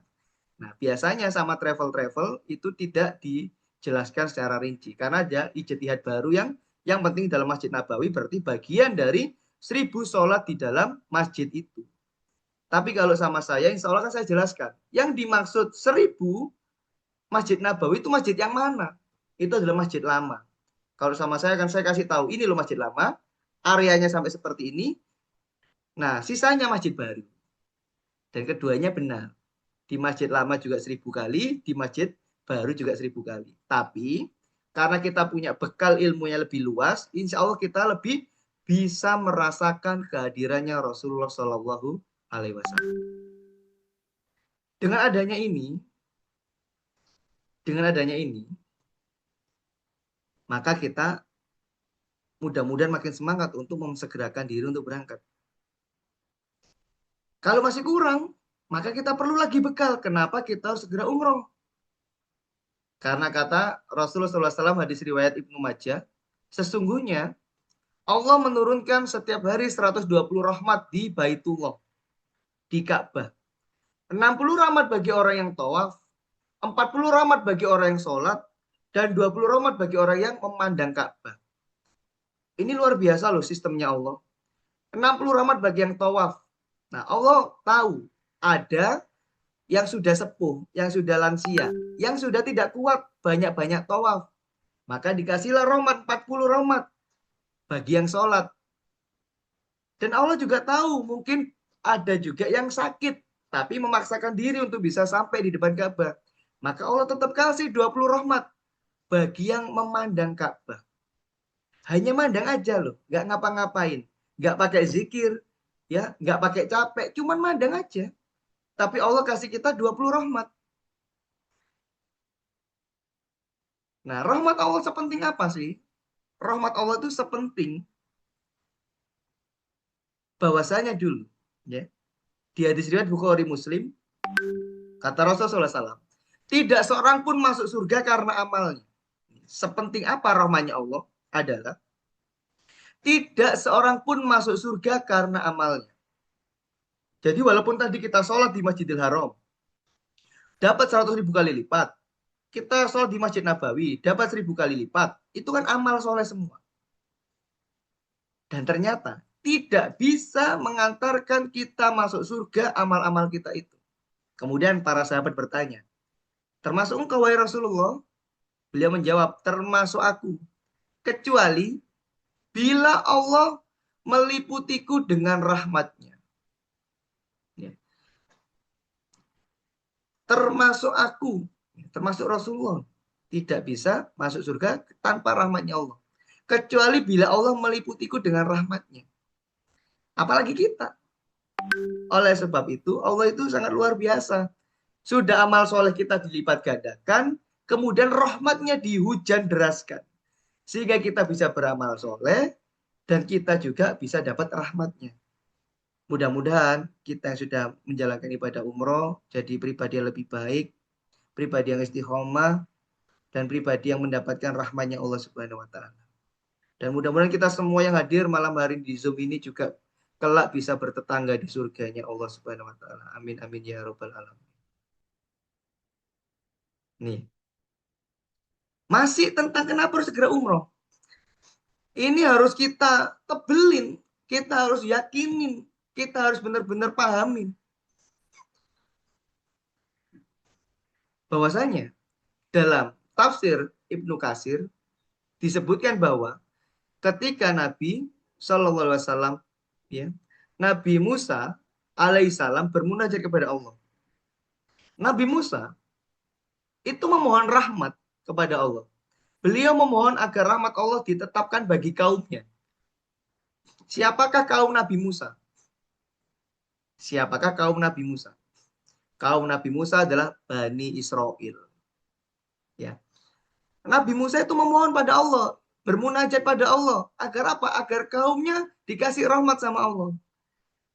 Nah, biasanya sama travel-travel itu tidak dijelaskan secara rinci. Karena ada ijtihad baru yang penting dalam Masjid Nabawi berarti bagian dari 1.000 sholat di dalam masjid itu. Tapi kalau sama saya, insya Allah kan saya jelaskan. Yang dimaksud 1.000 Masjid Nabawi itu masjid yang mana? Itu adalah masjid lama. Kalau sama saya kan saya kasih tahu, ini loh masjid lama, areanya sampai seperti ini. Nah, sisanya masjid baru. Dan keduanya benar. Di masjid lama juga 1.000 kali, di masjid baru juga 1.000 kali. Tapi, karena kita punya bekal ilmunya lebih luas, insya Allah kita lebih bisa merasakan kehadirannya Rasulullah Shallallahu Alaihi Wasallam. Dengan adanya ini, maka kita mudah-mudahan makin semangat untuk mensegerakan diri untuk berangkat. Kalau masih kurang, maka kita perlu lagi bekal. Kenapa kita harus segera umroh? Karena kata Rasulullah SAW hadis riwayat Ibnu Majah, sesungguhnya Allah menurunkan setiap hari 120 rahmat di Baitullah, di Ka'bah. 60 rahmat bagi orang yang tawaf, 40 rahmat bagi orang yang sholat, dan 20 rahmat bagi orang yang memandang Ka'bah. Ini luar biasa loh sistemnya Allah. 60 rahmat bagi yang tawaf. Nah, Allah tahu ada yang sudah sepuh, yang sudah lansia, yang sudah tidak kuat banyak-banyak tawaf. Maka dikasihlah rahmat, 40 rahmat bagi yang sholat. Dan Allah juga tahu mungkin ada juga yang sakit, tapi memaksakan diri untuk bisa sampai di depan Ka'bah. Maka Allah tetap kasih 20 rahmat bagi yang memandang Ka'bah. Hanya mandang aja loh, nggak ngapa-ngapain, nggak pakai zikir, ya, nggak pakai capek, cuman mandang aja. Tapi Allah kasih kita 20 rahmat. Nah, rahmat Allah sepenting apa sih? Rahmat Allah itu sepenting bahwasanya dulu, ya. Di hadis riwayat Bukhari Muslim, kata Rasulullah SAW, tidak seorang pun masuk surga karena amalnya. Sepenting apa rahmatnya Allah adalah tidak seorang pun masuk surga karena amalnya. Jadi walaupun tadi kita sholat di Masjidil Haram, dapat 100.000 kali lipat. Kita sholat di Masjid Nabawi, dapat 1.000 kali lipat. Itu kan amal soleh semua. Dan ternyata tidak bisa mengantarkan kita masuk surga amal-amal kita itu. Kemudian para sahabat bertanya, termasuk engkau wahai Rasulullah? Beliau menjawab, termasuk aku. Kecuali bila Allah meliputiku dengan rahmatnya. Ya. Termasuk aku, termasuk Rasulullah. Tidak bisa masuk surga tanpa rahmatnya Allah. Kecuali bila Allah meliputiku dengan rahmatnya. Apalagi kita. Oleh sebab itu, Allah itu sangat luar biasa. Sudah amal soleh kita dilipat gandakan, kemudian rahmatnya dihujan deraskan. Sehingga kita bisa beramal soleh, dan kita juga bisa dapat rahmatnya. Mudah-mudahan kita yang sudah menjalankan ibadah umroh, jadi pribadi yang lebih baik, pribadi yang istiqomah, dan pribadi yang mendapatkan rahmatnya Allah Subhanahu wa Ta'ala. Dan mudah-mudahan kita semua yang hadir malam hari di Zoom ini juga kelak bisa bertetangga di surganya Allah Subhanahu wa Ta'ala. Amin amin ya rabbal alamin. Nih, masih tentang kenapa harus segera umroh. Ini harus kita tebelin, kita harus yakinin, kita harus benar-benar pahamin bahwasanya dalam tafsir Ibnu Katsir disebutkan bahwa ketika Nabi Shallallahu Alaihi Wasallam, ya, Nabi Musa alaihissalam bermunajat kepada Allah. Nabi Musa itu memohon rahmat kepada Allah. Beliau memohon agar rahmat Allah ditetapkan bagi kaumnya. Siapakah kaum Nabi Musa? Siapakah kaum Nabi Musa? Kaum Nabi Musa adalah Bani Israel. Ya. Nabi Musa itu memohon pada Allah, bermunajat pada Allah. Agar apa? Agar kaumnya dikasih rahmat sama Allah.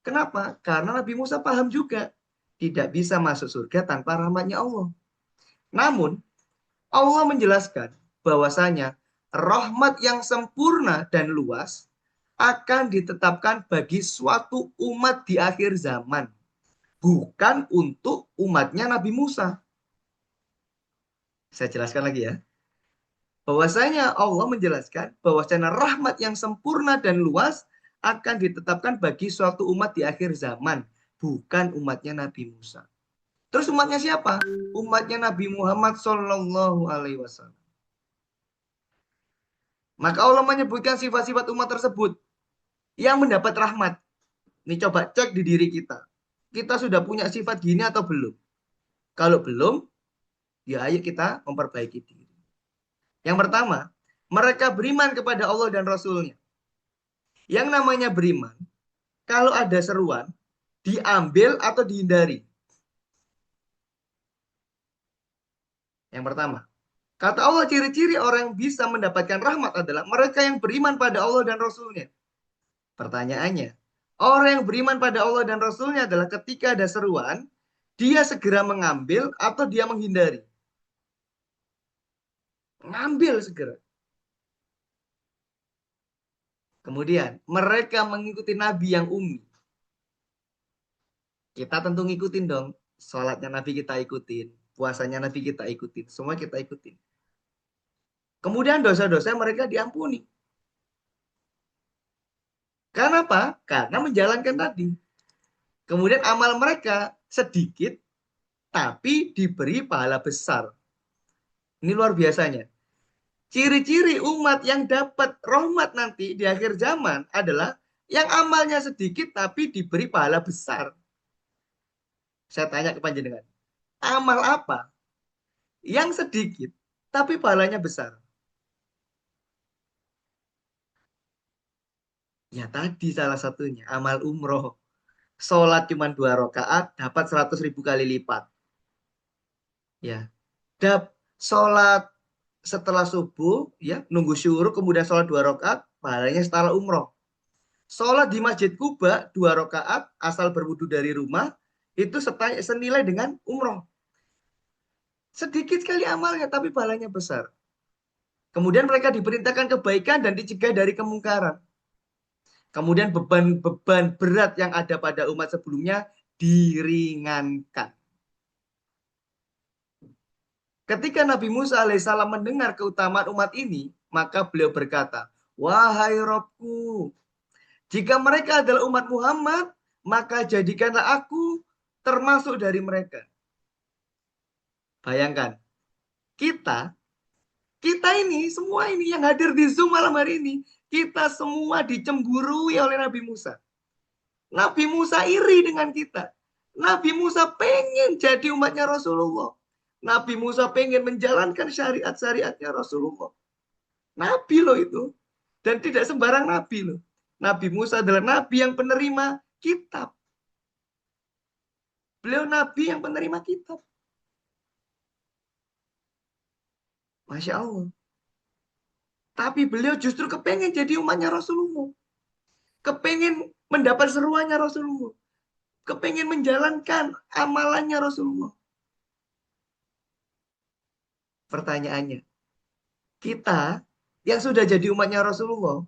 Kenapa? Karena Nabi Musa paham juga. Tidak bisa masuk surga tanpa rahmatnya Allah. Namun, Allah menjelaskan bahwasanya rahmat yang sempurna dan luas akan ditetapkan bagi suatu umat di akhir zaman. Bukan untuk umatnya Nabi Musa. Saya jelaskan lagi ya. Bahwasanya Allah menjelaskan bahwasanya rahmat yang sempurna dan luas akan ditetapkan bagi suatu umat di akhir zaman. Bukan umatnya Nabi Musa. Terus umatnya siapa? Umatnya Nabi Muhammad Sallallahu Alaihi Wasallam. Maka Allah menyebutkan sifat-sifat umat tersebut yang mendapat rahmat. Ini coba cek di diri kita. Kita sudah punya sifat gini atau belum? Kalau belum, ya ayo kita memperbaiki diri. Yang pertama, mereka beriman kepada Allah dan Rasul-Nya. Yang namanya beriman, kalau ada seruan, diambil atau dihindari. Yang pertama, kata Allah ciri-ciri orang yang bisa mendapatkan rahmat adalah mereka yang beriman pada Allah dan Rasul-Nya. Pertanyaannya, orang yang beriman pada Allah dan Rasul-Nya adalah ketika ada seruan, dia segera mengambil atau dia menghindari. Ngambil segera. Kemudian, mereka mengikuti Nabi yang ummi. Kita tentu ngikutin dong. Sholatnya Nabi kita ikutin. Puasanya Nabi kita ikutin. Semua kita ikutin. Kemudian dosa-dosa mereka diampuni. Karena apa? Karena menjalankan tadi. Kemudian amal mereka sedikit, tapi diberi pahala besar. Ini luar biasanya. Ciri-ciri umat yang dapat rahmat nanti di akhir zaman adalah yang amalnya sedikit, tapi diberi pahala besar. Saya tanya ke panjenengan, amal apa yang sedikit, tapi pahalanya besar? Ya tadi salah satunya, amal umroh. Sholat cuma 2 rakaat, dapat 100.000 kali lipat. Ya, sholat setelah subuh, ya, nunggu syuruk, kemudian sholat 2 rakaat, pahalanya setara umroh. Sholat di Masjid Kuba 2 rakaat, asal berwudu dari rumah, itu senilai dengan umroh. Sedikit sekali amalnya, tapi pahalanya besar. Kemudian mereka diperintahkan kebaikan dan dicegah dari kemungkaran. Kemudian beban-beban berat yang ada pada umat sebelumnya diringankan. Ketika Nabi Musa alaihissalam mendengar keutamaan umat ini, maka beliau berkata, "Wahai Robku, jika mereka adalah umat Muhammad, maka jadikanlah aku termasuk dari mereka." Bayangkan, kita kita ini, semua ini yang hadir di Zoom malam hari ini, kita semua dicemburui oleh Nabi Musa. Nabi Musa iri dengan kita. Nabi Musa pengen jadi umatnya Rasulullah. Nabi Musa pengen menjalankan syariat-syariatnya Rasulullah. Nabi loh itu. Dan tidak sembarang nabi loh. Nabi Musa adalah nabi yang penerima kitab. Beliau nabi yang penerima kitab. Masya Allah. Tapi beliau justru kepengen jadi umatnya Rasulullah. Kepengen mendapat seruannya Rasulullah. Kepengen menjalankan amalannya Rasulullah. Pertanyaannya, kita yang sudah jadi umatnya Rasulullah,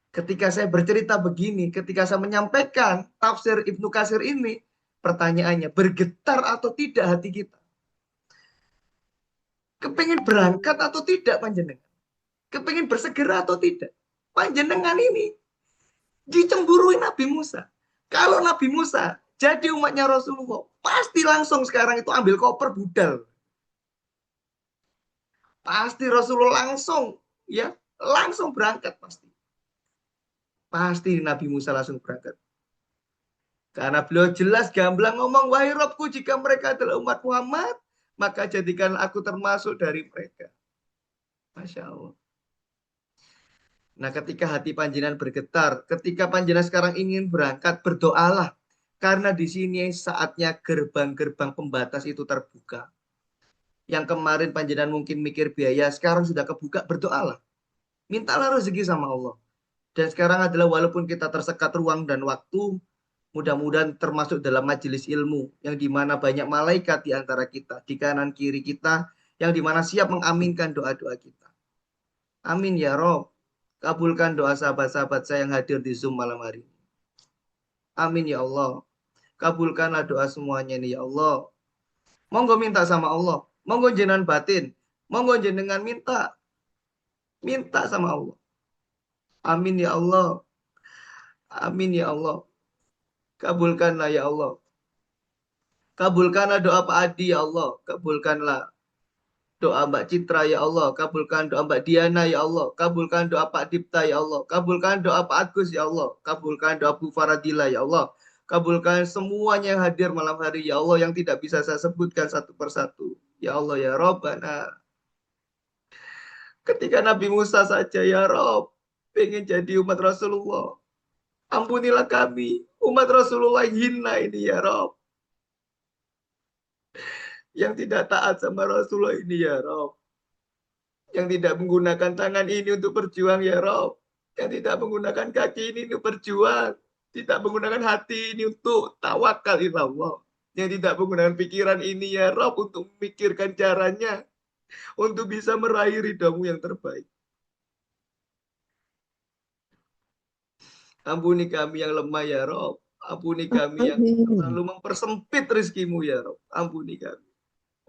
ketika saya bercerita begini, ketika saya menyampaikan tafsir Ibnu Katsir ini, pertanyaannya, bergetar atau tidak hati kita? Kepengen berangkat atau tidak panjenengan? Kepengen bersegera atau tidak? Panjenengan ini dicemburui Nabi Musa. Kalau Nabi Musa jadi umatnya Rasulullah, pasti langsung sekarang itu ambil koper budal. Pasti Rasulullah langsung berangkat pasti. Pasti Nabi Musa langsung berangkat. Karena beliau jelas gamblang ngomong, "Wahai Robku, jika mereka adalah umat Muhammad, maka jadikan aku termasuk dari mereka." Masya Allah. Nah, ketika hati panjenengan bergetar, ketika panjenengan sekarang ingin berangkat, berdoalah. Karena di sini saatnya gerbang-gerbang pembatas itu terbuka. Yang kemarin panjenengan mungkin mikir biaya, sekarang sudah kebuka, berdoalah. Mintalah rezeki sama Allah. Dan sekarang adalah walaupun kita tersekat ruang dan waktu, mudah-mudahan termasuk dalam majelis ilmu, yang dimana banyak malaikat di antara kita, di kanan kiri kita, yang dimana siap mengaminkan doa-doa kita. Amin ya Rob. Kabulkan doa sahabat-sahabat saya yang hadir di Zoom malam hari ini. Amin ya Allah. Kabulkanlah doa semuanya nih ya Allah. Monggo minta sama Allah. Monggo jenengan batin. Monggo jenengan minta. Minta sama Allah. Amin ya Allah. Amin ya Allah. Kabulkanlah ya Allah. Kabulkanlah doa Pak Adi ya Allah. Kabulkanlah doa Mbak Citra ya Allah. Kabulkan doa Mbak Diana ya Allah. Kabulkan doa Pak Dipta ya Allah. Kabulkan doa Pak Agus ya Allah. Kabulkan doa Bu Faradila ya Allah. Kabulkan semuanya yang hadir malam hari ya Allah, yang tidak bisa saya sebutkan satu persatu. Ya Allah ya Rabbana. Ketika Nabi Musa saja ya Rob pengen jadi umat Rasulullah, ampunilah kami umat Rasulullah hina ini ya Rob, yang tidak taat sama Rasulullah ini ya Rob, yang tidak menggunakan tangan ini untuk berjuang ya Rob, yang tidak menggunakan kaki ini untuk berjuang, tidak menggunakan hati ini untuk tawakal ilallah, yang tidak menggunakan pikiran ini ya Rob untuk memikirkan caranya untuk bisa meraih ridhamu yang terbaik. Ampuni kami yang lemah ya Rob. Ampuni kami yang terlalu mempersempit rezekimu ya Rob. Ampuni kami.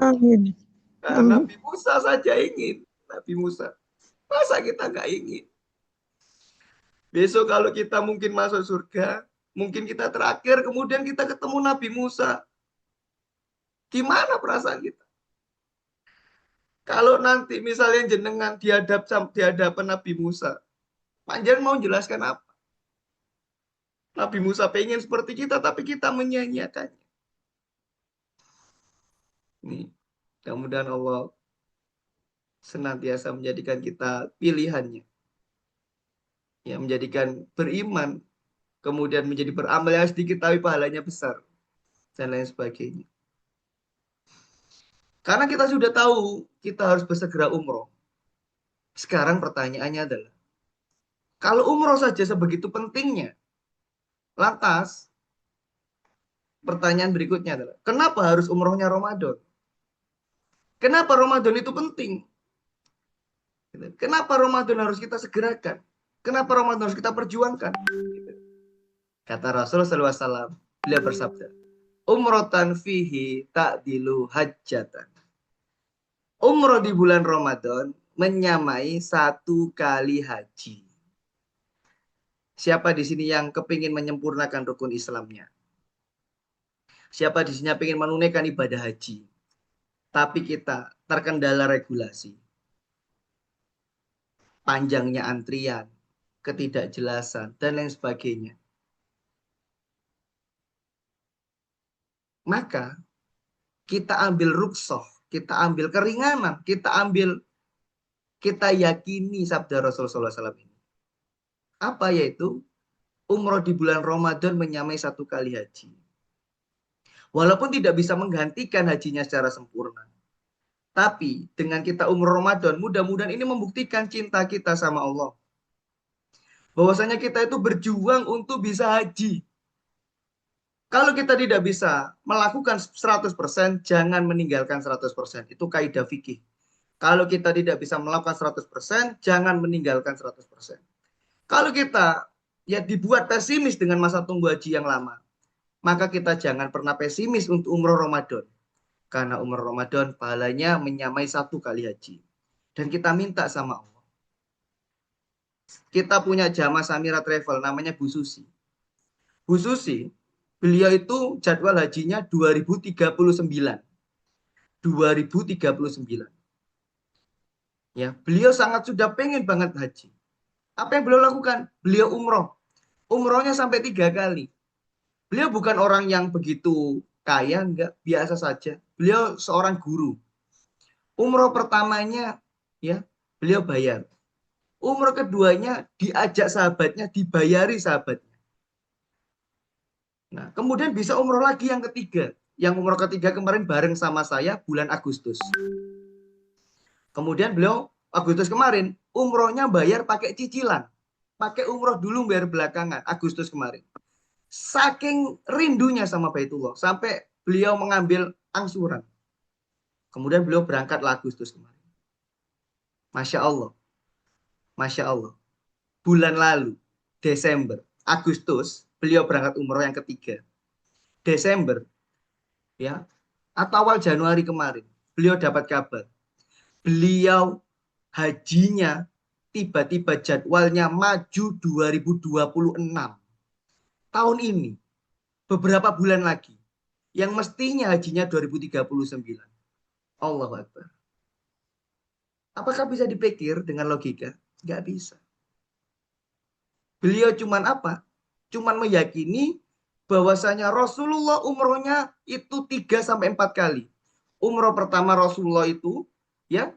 Amin. Nah, Nabi Musa saja ingin. Nabi Musa. Masa kita nggak ingin? Besok kalau kita mungkin masuk surga, mungkin kita terakhir, kemudian kita ketemu Nabi Musa. Gimana perasaan kita? Kalau nanti misalnya jenengan di hadapan Nabi Musa, panjenengan mau jelaskan apa? Nabi Musa pengen seperti kita, tapi kita menyia-nyiakannya. Nih, mudah-mudahan Allah senantiasa menjadikan kita pilihannya. Ya, menjadikan beriman, kemudian menjadi beramal yang sedikit tapi pahalanya besar, dan lain sebagainya. Karena kita sudah tahu kita harus bersegera umroh. Sekarang pertanyaannya adalah, kalau umroh saja sebegitu pentingnya, lantas pertanyaan berikutnya adalah, kenapa harus umrohnya Ramadan? Kenapa Ramadan itu penting? Kenapa Ramadan harus kita segerakan? Kenapa Ramadan harus kita perjuangkan? Kata Rasul SAW, beliau bersabda, umrotan fihi ta'dilu hajjatan. Umroh di bulan Ramadan menyamai 1 kali haji. Siapa di sini yang kepingin menyempurnakan rukun Islamnya? Siapa di sini yang ingin menunaikan ibadah haji? Tapi kita terkendala regulasi, panjangnya antrian, ketidakjelasan, dan lain sebagainya. Maka kita ambil rukhsah, kita ambil keringanan, kita yakini sabda Rasulullah SAW ini. Apa yaitu? Umroh di bulan Ramadan menyamai 1 kali haji. Walaupun tidak bisa menggantikan hajinya secara sempurna. Tapi dengan kita umroh Ramadan, mudah-mudahan ini membuktikan cinta kita sama Allah. Bahwasanya kita itu berjuang untuk bisa haji. Kalau kita tidak bisa melakukan 100%, jangan meninggalkan 100%. Itu kaidah fikih. Kalau kita tidak bisa melakukan 100%, jangan meninggalkan 100%. Kalau kita ya dibuat pesimis dengan masa tunggu haji yang lama, maka kita jangan pernah pesimis untuk umroh Ramadan. Karena umroh Ramadan pahalanya menyamai 1 kali haji. Dan kita minta sama Allah. Kita punya jamaah Samira Travel, namanya Bu Susi. Bu Susi, beliau itu jadwal hajinya 2039. 2039. Ya, beliau sangat sudah pengen banget haji. Apa yang beliau lakukan? Beliau umroh. Umrohnya sampai 3 kali. Beliau bukan orang yang begitu kaya, enggak, biasa saja. Beliau seorang guru. Umroh pertamanya, ya, beliau bayar. Umroh keduanya diajak sahabatnya, dibayari sahabatnya. Nah, kemudian bisa umroh lagi yang ketiga. Yang umroh ketiga kemarin bareng sama saya bulan Agustus. Kemudian beliau Agustus kemarin umrohnya bayar pakai cicilan. Pakai umroh dulu bayar belakangan Agustus kemarin. Saking rindunya sama Baitullah sampai beliau mengambil angsuran. Kemudian beliau berangkatlah Agustus kemarin. Masya Allah. Masya Allah. Bulan lalu, Desember, Agustus, beliau berangkat umroh yang ketiga. Desember, ya, atau awal Januari kemarin, beliau dapat kabar. Beliau hajinya tiba-tiba jadwalnya maju 2026. Tahun ini, beberapa bulan lagi, yang mestinya hajinya 2039. Allahu Akbar. Apakah bisa dipikir dengan logika? Nggak bisa. Beliau cuman apa? Cuman meyakini bahwasanya Rasulullah umrohnya itu 3 sampai 4 kali. Umroh pertama Rasulullah itu ya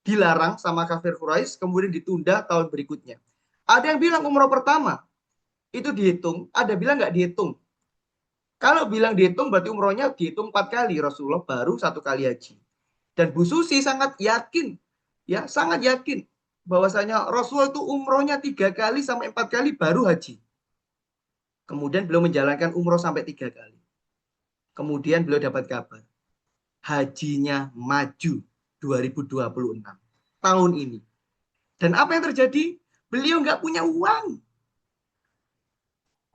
dilarang sama kafir Quraisy, kemudian ditunda tahun berikutnya. Ada yang bilang umroh pertama itu dihitung, ada bilang nggak dihitung. Kalau bilang dihitung berarti umrohnya dihitung 4 kali, Rasulullah baru 1 kali haji. Dan Bu Susi sangat yakin, ya sangat yakin bahwasanya Rasulullah itu umrohnya 3 kali sampai 4 kali baru haji. Kemudian beliau menjalankan umroh sampai 3 kali. Kemudian beliau dapat kabar, hajinya maju 2026 tahun ini. Dan apa yang terjadi? Beliau nggak punya uang.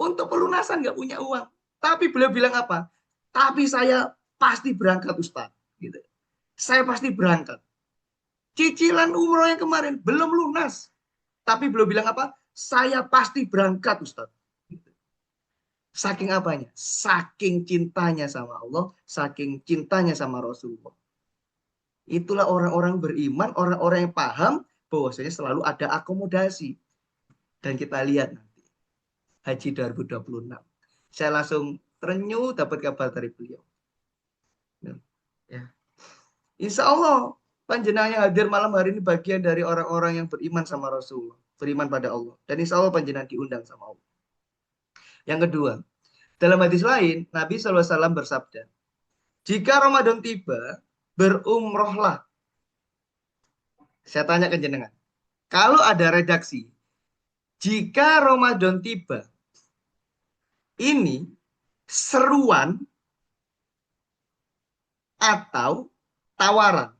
Untuk pelunasan nggak punya uang. Tapi beliau bilang apa? Tapi saya pasti berangkat Ustaz. Gitu. Saya pasti berangkat. Cicilan umroh yang kemarin belum lunas. Tapi beliau bilang apa? Saya pasti berangkat Ustaz. Gitu. Saking apanya? Saking cintanya sama Allah, saking cintanya sama Rasulullah. Itulah orang-orang beriman, orang-orang yang paham bahwasanya selalu ada akomodasi. Dan kita lihat nanti, Haji 2026. Saya langsung terenyuh dapat kabar dari beliau. Ya. Insya Allah, panjenengan yang hadir malam hari ini bagian dari orang-orang yang beriman sama Rasulullah. Beriman pada Allah. Dan insya Allah panjenengan diundang sama Allah. Yang kedua, dalam hadis lain, Nabi SAW bersabda, jika Ramadan tiba, berumrohlah. Saya tanya ke jenengan. Kalau ada redaksi, jika Ramadan tiba, ini seruan atau tawaran.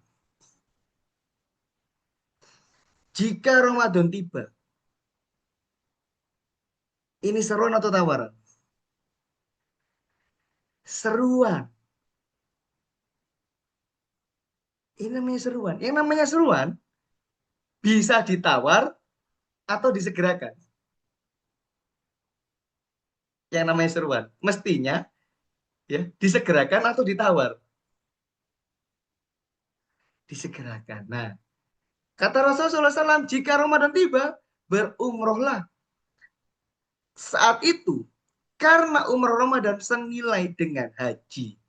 Jika Ramadan tiba, ini seruan atau tawaran? Seruan. Ini namanya seruan. Yang namanya seruan bisa ditawar atau disegerakan. Yang namanya seruan. Mestinya ya disegerakan atau ditawar. Disegerakan. Nah, kata Rasulullah SAW, jika Ramadan tiba, berumrohlah. Saat itu, karena umroh Ramadan senilai dengan haji.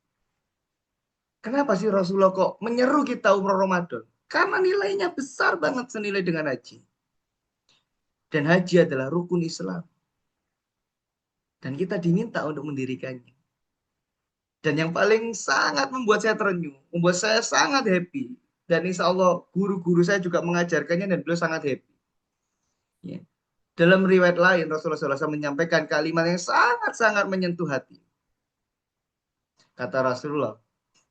Kenapa sih Rasulullah kok menyeru kita umroh Ramadan? Karena nilainya besar banget senilai dengan haji. Dan haji adalah rukun Islam. Dan kita diminta untuk mendirikannya. Dan yang paling sangat membuat saya terenyuh, membuat saya sangat happy. Dan insya Allah guru-guru saya juga mengajarkannya dan beliau sangat happy. Ya. Dalam riwayat lain Rasulullah SAW menyampaikan kalimat yang sangat-sangat menyentuh hati. Kata Rasulullah,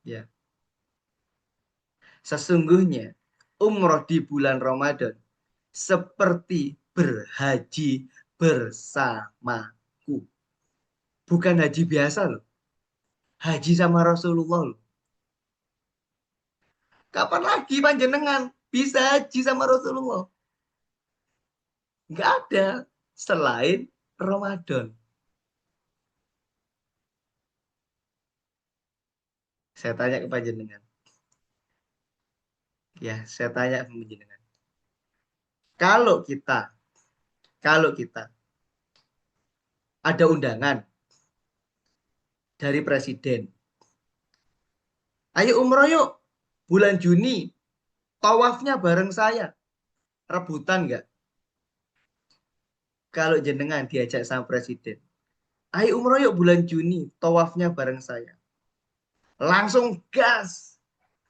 ya, sesungguhnya umroh di bulan Ramadan seperti berhaji bersamaku. Bukan haji biasa loh. Haji sama Rasulullah loh. Kapan lagi panjenengan bisa haji sama Rasulullah? Nggak ada selain Ramadan. Saya tanya ke panjenengan. Ya, saya tanya ke panjenengan. Kalau kita ada undangan dari presiden. Ayo umroh yuk. Bulan Juni. Tawafnya bareng saya. Rebutan nggak? Kalau jenengan diajak sama presiden. Ayo umroh yuk bulan Juni. Tawafnya bareng saya. Langsung gas.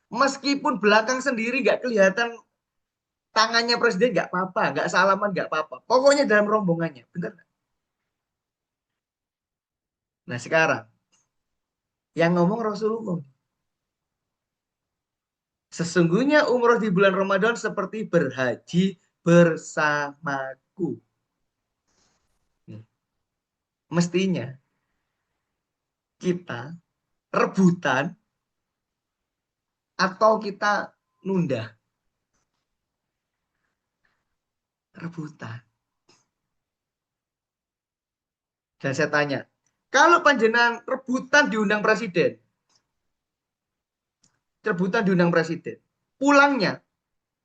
Meskipun belakang sendiri nggak kelihatan tangannya presiden nggak apa-apa. Nggak salaman nggak apa-apa. Pokoknya dalam rombongannya. Bener nggak? Nah sekarang. Yang ngomong Rasulullah. Sesungguhnya umroh di bulan Ramadan seperti berhaji bersamaku. Mestinya kita rebutan atau kita nunda. Rebutan. Dan saya tanya, kalau panjenengan rebutan diundang presiden, pulangnya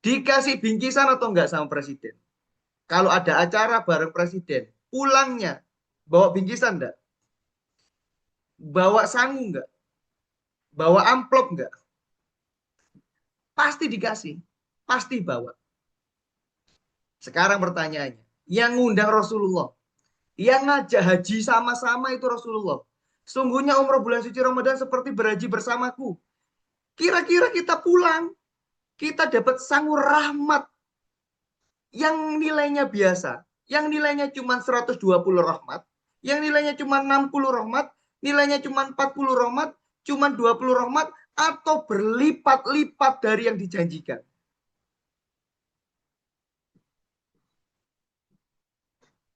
dikasih bingkisan atau enggak sama presiden? Kalau ada acara bareng presiden, pulangnya bawa bingkisan enggak? Bawa sangu enggak? Bawa amplop enggak? Pasti dikasih, pasti bawa. Sekarang pertanyaannya, yang ngundang Rasulullah, yang ngajak haji sama-sama itu Rasulullah. Sungguhnya umroh bulan suci Ramadan seperti berhaji bersamaku. Kira-kira kita pulang, kita dapat sangu rahmat yang nilainya biasa, yang nilainya cuma 120 rahmat, yang nilainya cuma 60 rahmat, nilainya cuma 40 rahmat, cuma 20 rahmat, atau berlipat-lipat dari yang dijanjikan.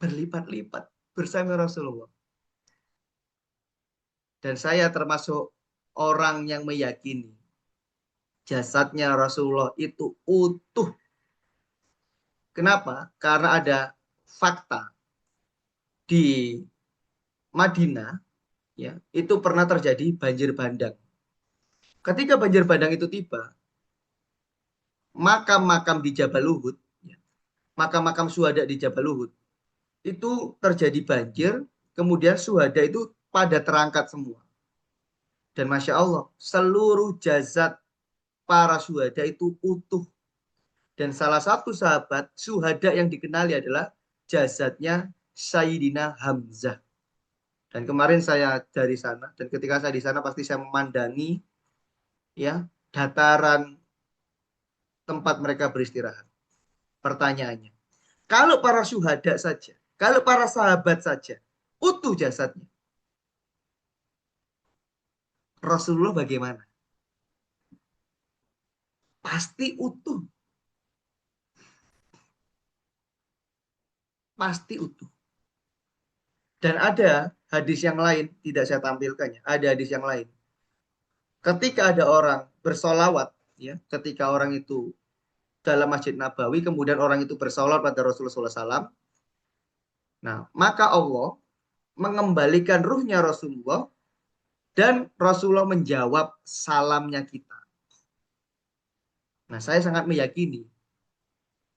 Berlipat-lipat bersama Rasulullah. Dan saya termasuk orang yang meyakini jasadnya Rasulullah itu utuh. Kenapa? Karena ada fakta di Madinah, ya, itu pernah terjadi banjir bandang. Ketika banjir bandang itu tiba, makam-makam di Jabal Uhud, ya, makam-makam syuhada di Jabal Uhud, itu terjadi banjir, kemudian syuhada itu pada terangkat semua. Dan Masya Allah, seluruh jasad para syuhada itu utuh. Dan salah satu sahabat syuhada yang dikenali adalah jasadnya Sayyidina Hamzah. Dan kemarin saya dari sana, dan ketika saya di sana pasti saya memandangi ya dataran tempat mereka beristirahat. Pertanyaannya, kalau para syuhada saja, kalau para sahabat saja, utuh jasadnya, Rasulullah bagaimana? Pasti utuh. Pasti utuh. Dan ada hadis yang lain, tidak saya tampilkannya. Ada hadis yang lain. Ketika ada orang bersolawat, ya, ketika orang itu dalam Masjid Nabawi, kemudian orang itu bersolawat pada Rasulullah SAW, nah, maka Allah mengembalikan ruhnya Rasulullah dan Rasulullah menjawab salamnya kita. Nah, saya sangat meyakini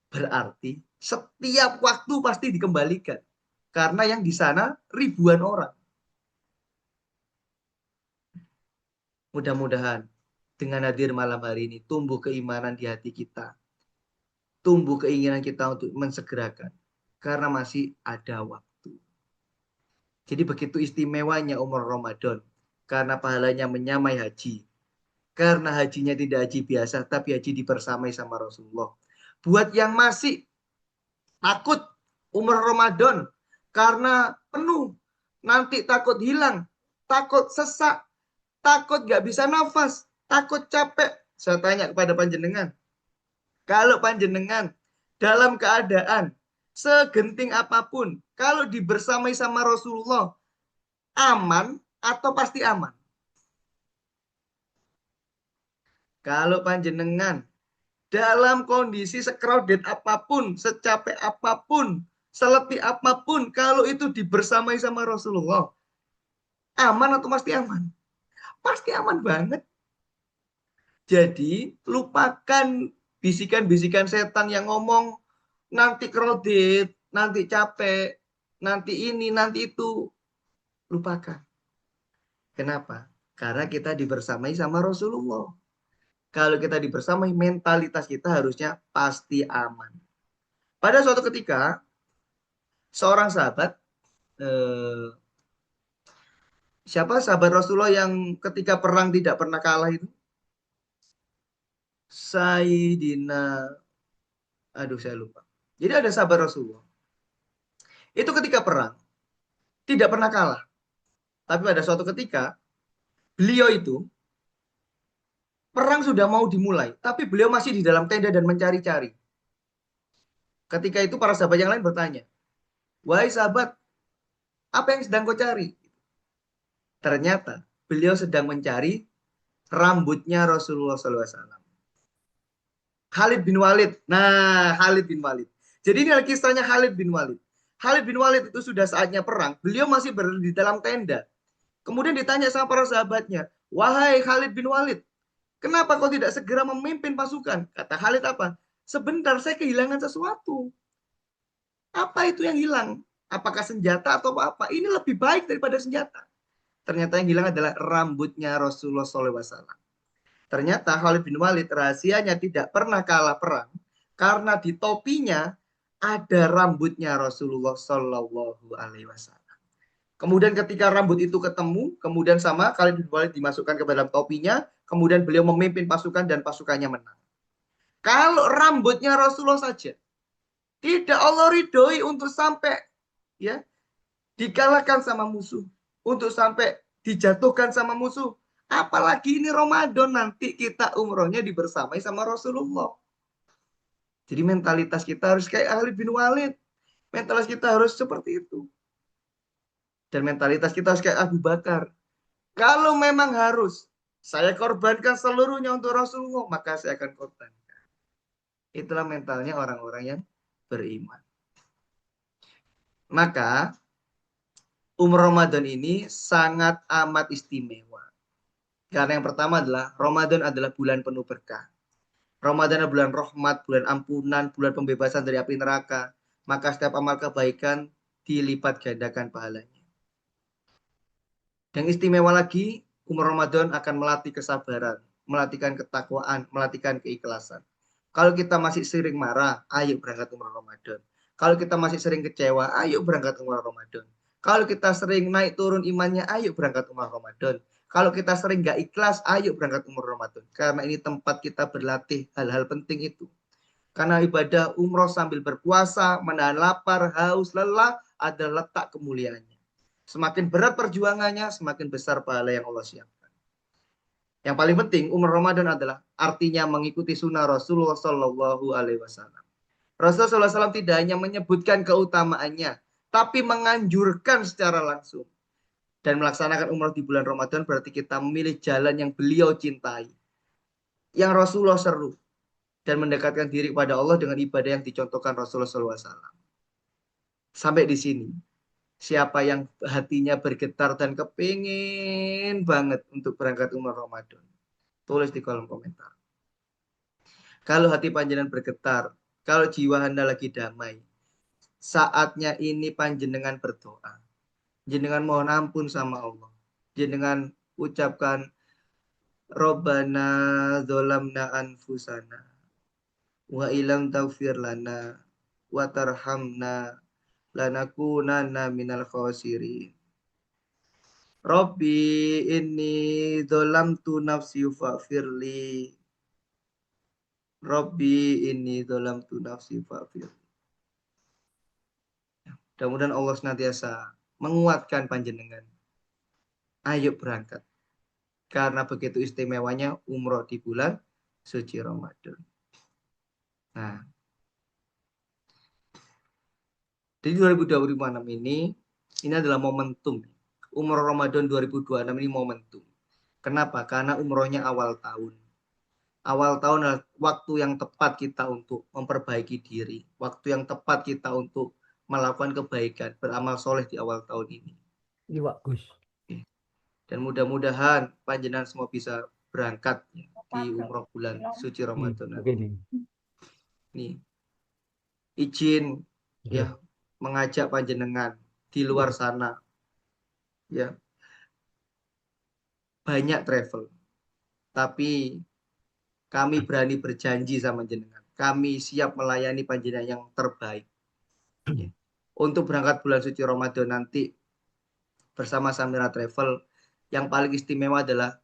berarti setiap waktu pasti dikembalikan. Karena yang di sana ribuan orang. Mudah-mudahan dengan hadir malam hari ini tumbuh keimanan di hati kita. Tumbuh keinginan kita untuk mensegerakan. Karena masih ada waktu. Jadi begitu istimewanya umur Ramadan. Karena pahalanya menyamai haji. Karena hajinya tidak haji biasa, tapi haji dibersamai sama Rasulullah. Buat yang masih takut umur Ramadan karena penuh, nanti takut hilang, takut sesak, takut gak bisa nafas, takut capek. Saya tanya kepada panjenengan, kalau panjenengan dalam keadaan segenting apapun, kalau dibersamai sama Rasulullah, aman atau pasti aman? Kalau panjenengan dalam kondisi secrowded apapun, secapek apapun, seletih apapun, kalau itu dibersamai sama Rasulullah, aman atau pasti aman? Pasti aman banget. Jadi, lupakan bisikan-bisikan setan yang ngomong, nanti crowded, nanti capek, nanti ini, nanti itu. Lupakan. Kenapa? Karena kita dibersamai sama Rasulullah. Kalau kita dibersamai, mentalitas kita harusnya pasti aman. Pada suatu ketika, seorang sahabat, siapa sahabat Rasulullah yang ketika perang tidak pernah kalah itu? Sayyidina, aduh saya lupa. Jadi ada sahabat Rasulullah. Itu ketika perang, tidak pernah kalah. Tapi pada suatu ketika, beliau itu, perang sudah mau dimulai. Tapi beliau masih di dalam tenda dan mencari-cari. Ketika itu para sahabat yang lain bertanya, wahai sahabat, apa yang sedang kau cari? Ternyata beliau sedang mencari rambutnya Rasulullah SAW. Khalid bin Walid. Nah, Khalid bin Walid. Jadi ini lagi kisahnya Khalid bin Walid. Khalid bin Walid itu sudah saatnya perang. Beliau masih berada di dalam tenda. Kemudian ditanya sama para sahabatnya, wahai Khalid bin Walid, kenapa kau tidak segera memimpin pasukan? Kata Khalid apa? Sebentar, saya kehilangan sesuatu. Apa itu yang hilang? Apakah senjata atau apa? Ini lebih baik daripada senjata. Ternyata yang hilang adalah rambutnya Rasulullah SAW. Ternyata Khalid bin Walid rahasianya tidak pernah kalah perang karena di topinya ada rambutnya Rasulullah Shallallahu Alaihi Wasallam. Kemudian ketika rambut itu ketemu, kemudian sama Khalid bin Walid dimasukkan ke dalam topinya, kemudian beliau memimpin pasukan dan pasukannya menang. Kalau rambutnya Rasulullah saja, tidak Allah ridhoi untuk sampai ya dikalahkan sama musuh, untuk sampai dijatuhkan sama musuh. Apalagi ini Ramadan, nanti kita umrohnya dibersamai sama Rasulullah. Jadi mentalitas kita harus kayak Khalid bin Walid. Mentalitas kita harus seperti itu. Dan mentalitas kita harus kayak Abu Bakar. Kalau memang harus saya korbankan seluruhnya untuk Rasulullah, maka saya akan korbankan. Itulah mentalnya orang-orang yang beriman. Maka umroh Ramadan ini sangat amat istimewa. Karena yang pertama adalah Ramadan adalah bulan penuh berkah. Ramadan adalah bulan rahmat, bulan ampunan, bulan pembebasan dari api neraka. Maka setiap amal kebaikan dilipat gandakan pahalanya. Dan istimewa lagi, umroh Ramadan akan melatih kesabaran, melatihkan ketakwaan, melatihkan keikhlasan. Kalau kita masih sering marah, ayo berangkat umroh Ramadan. Kalau kita masih sering kecewa, ayo berangkat umroh Ramadan. Kalau kita sering naik turun imannya, ayo berangkat umroh Ramadan. Kalau kita sering nggak ikhlas, ayo berangkat umroh Ramadan. Karena ini tempat kita berlatih hal-hal penting itu. Karena ibadah umroh sambil berpuasa, menahan lapar, haus, lelah, adalah letak kemuliaannya. Semakin berat perjuangannya, semakin besar pahala yang Allah siapkan. Yang paling penting, umroh Ramadan adalah artinya mengikuti sunnah Rasulullah Shallallahu Alaihi Wasallam. Rasulullah SAW tidak hanya menyebutkan keutamaannya, tapi menganjurkan secara langsung. Dan melaksanakan umroh di bulan Ramadan berarti kita memilih jalan yang beliau cintai. Yang Rasulullah seru. Dan mendekatkan diri kepada Allah dengan ibadah yang dicontohkan Rasulullah SAW. Sampai di sini. Siapa yang hatinya bergetar dan kepingin banget untuk berangkat umroh Ramadan, tulis di kolom komentar. Kalau hati panjenengan bergetar, kalau jiwa Anda lagi damai, saatnya ini panjenengan berdoa. Jenengan mohon ampun sama Allah. Jenengan ucapkan Robbana zolamna anfusana wa ilam taghfir lana wa tarhamna lanakunanna minal khosirin. Rabbi inni zolamtu nafsi fa'firli. Rabbi inni zolamtu nafsi fa'firli. Mudah-mudahan Allah senantiasa menguatkan panjenengan. Ayo berangkat. Karena begitu istimewanya umroh di bulan suci Ramadan. Nah, di 2026 ini adalah momentum. Umroh Ramadan 2026 ini momentum. Kenapa? Karena umrohnya awal tahun. Awal tahun adalah waktu yang tepat kita untuk memperbaiki diri. Waktu yang tepat kita untuk melakukan kebaikan, beramal soleh di awal tahun ini. Iya, Gus. Dan mudah-mudahan panjenengan semua bisa berangkat di umroh bulan suci Ramadan. Nih, izin ya mengajak panjenengan di luar sana ya banyak travel, tapi kami berani berjanji sama jenengan, kami siap melayani panjenengan yang terbaik ya. Untuk berangkat bulan suci Ramadan nanti bersama Samira Travel, yang paling istimewa adalah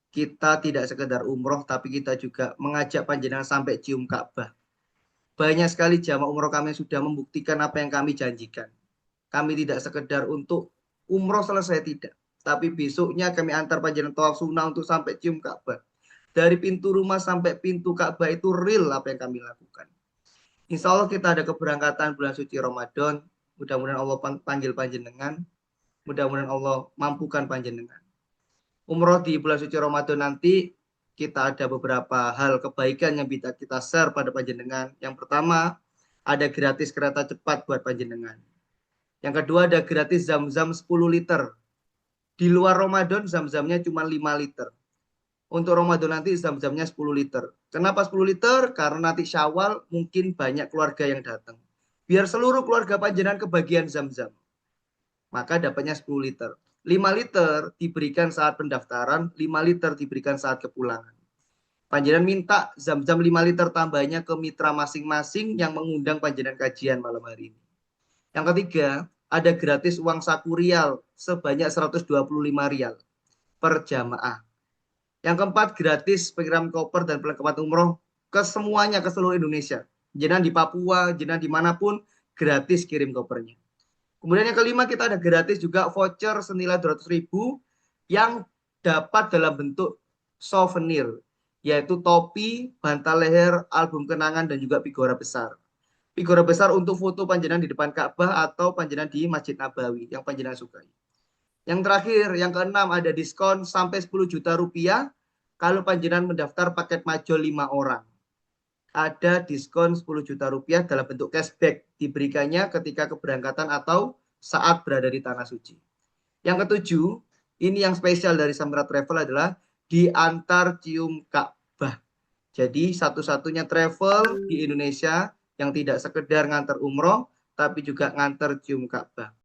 kita tidak sekedar umroh, tapi kita juga mengajak panjenengan sampai cium Ka'bah. Banyak sekali jamaah umroh kami yang sudah membuktikan apa yang kami janjikan. Kami tidak sekedar untuk umroh selesai, tidak. Tapi besoknya kami antar panjenengan tawaf sunnah untuk sampai cium Ka'bah. Dari pintu rumah sampai pintu Ka'bah itu real apa yang kami lakukan. Insya Allah kita ada keberangkatan bulan suci Ramadan. Mudah-mudahan Allah panggil panjenengan. Mudah-mudahan Allah mampukan panjenengan. Umroh di bulan suci Ramadan nanti kita ada beberapa hal kebaikan yang bisa kita share pada panjenengan. Yang pertama, ada gratis kereta cepat buat panjenengan. Yang kedua, ada gratis zam-zam 10 liter. Di luar Ramadan zam-zamnya cuma 5 liter. Untuk Ramadan nanti zam-zamnya 10 liter. Kenapa 10 liter? Karena nanti Syawal mungkin banyak keluarga yang datang. Biar seluruh keluarga panjenengan kebagian zam-zam. Maka dapatnya 10 liter. 5 liter diberikan saat pendaftaran, 5 liter diberikan saat kepulangan. Panjenengan minta zam-zam 5 liter tambahnya ke mitra masing-masing yang mengundang panjenengan kajian malam hari ini. Yang ketiga, ada gratis uang saku rial sebanyak 125 rial per jamaah. Yang keempat, gratis pengiram koper dan perlengkapan umroh ke semuanya, ke seluruh Indonesia. Jenengan di Papua, jenengan dimanapun, gratis kirim kopernya. Kemudian yang kelima, kita ada gratis juga voucher senilai 200.000 yang dapat dalam bentuk souvenir, yaitu topi, bantal leher, album kenangan, dan juga figura besar. Figura besar untuk foto panjenengan di depan Ka'bah atau panjenengan di Masjid Nabawi yang panjenengan sukai. Yang terakhir, yang keenam, ada diskon sampai 10 juta rupiah kalau panjenengan mendaftar paket majol 5 orang. Ada diskon 10 juta rupiah dalam bentuk cashback diberikannya ketika keberangkatan atau saat berada di Tanah Suci. Yang ketujuh, ini yang spesial dari Samira Travel adalah diantar cium Ka'bah. Jadi satu-satunya travel di Indonesia yang tidak sekedar ngantar umroh, tapi juga ngantar cium Ka'bah.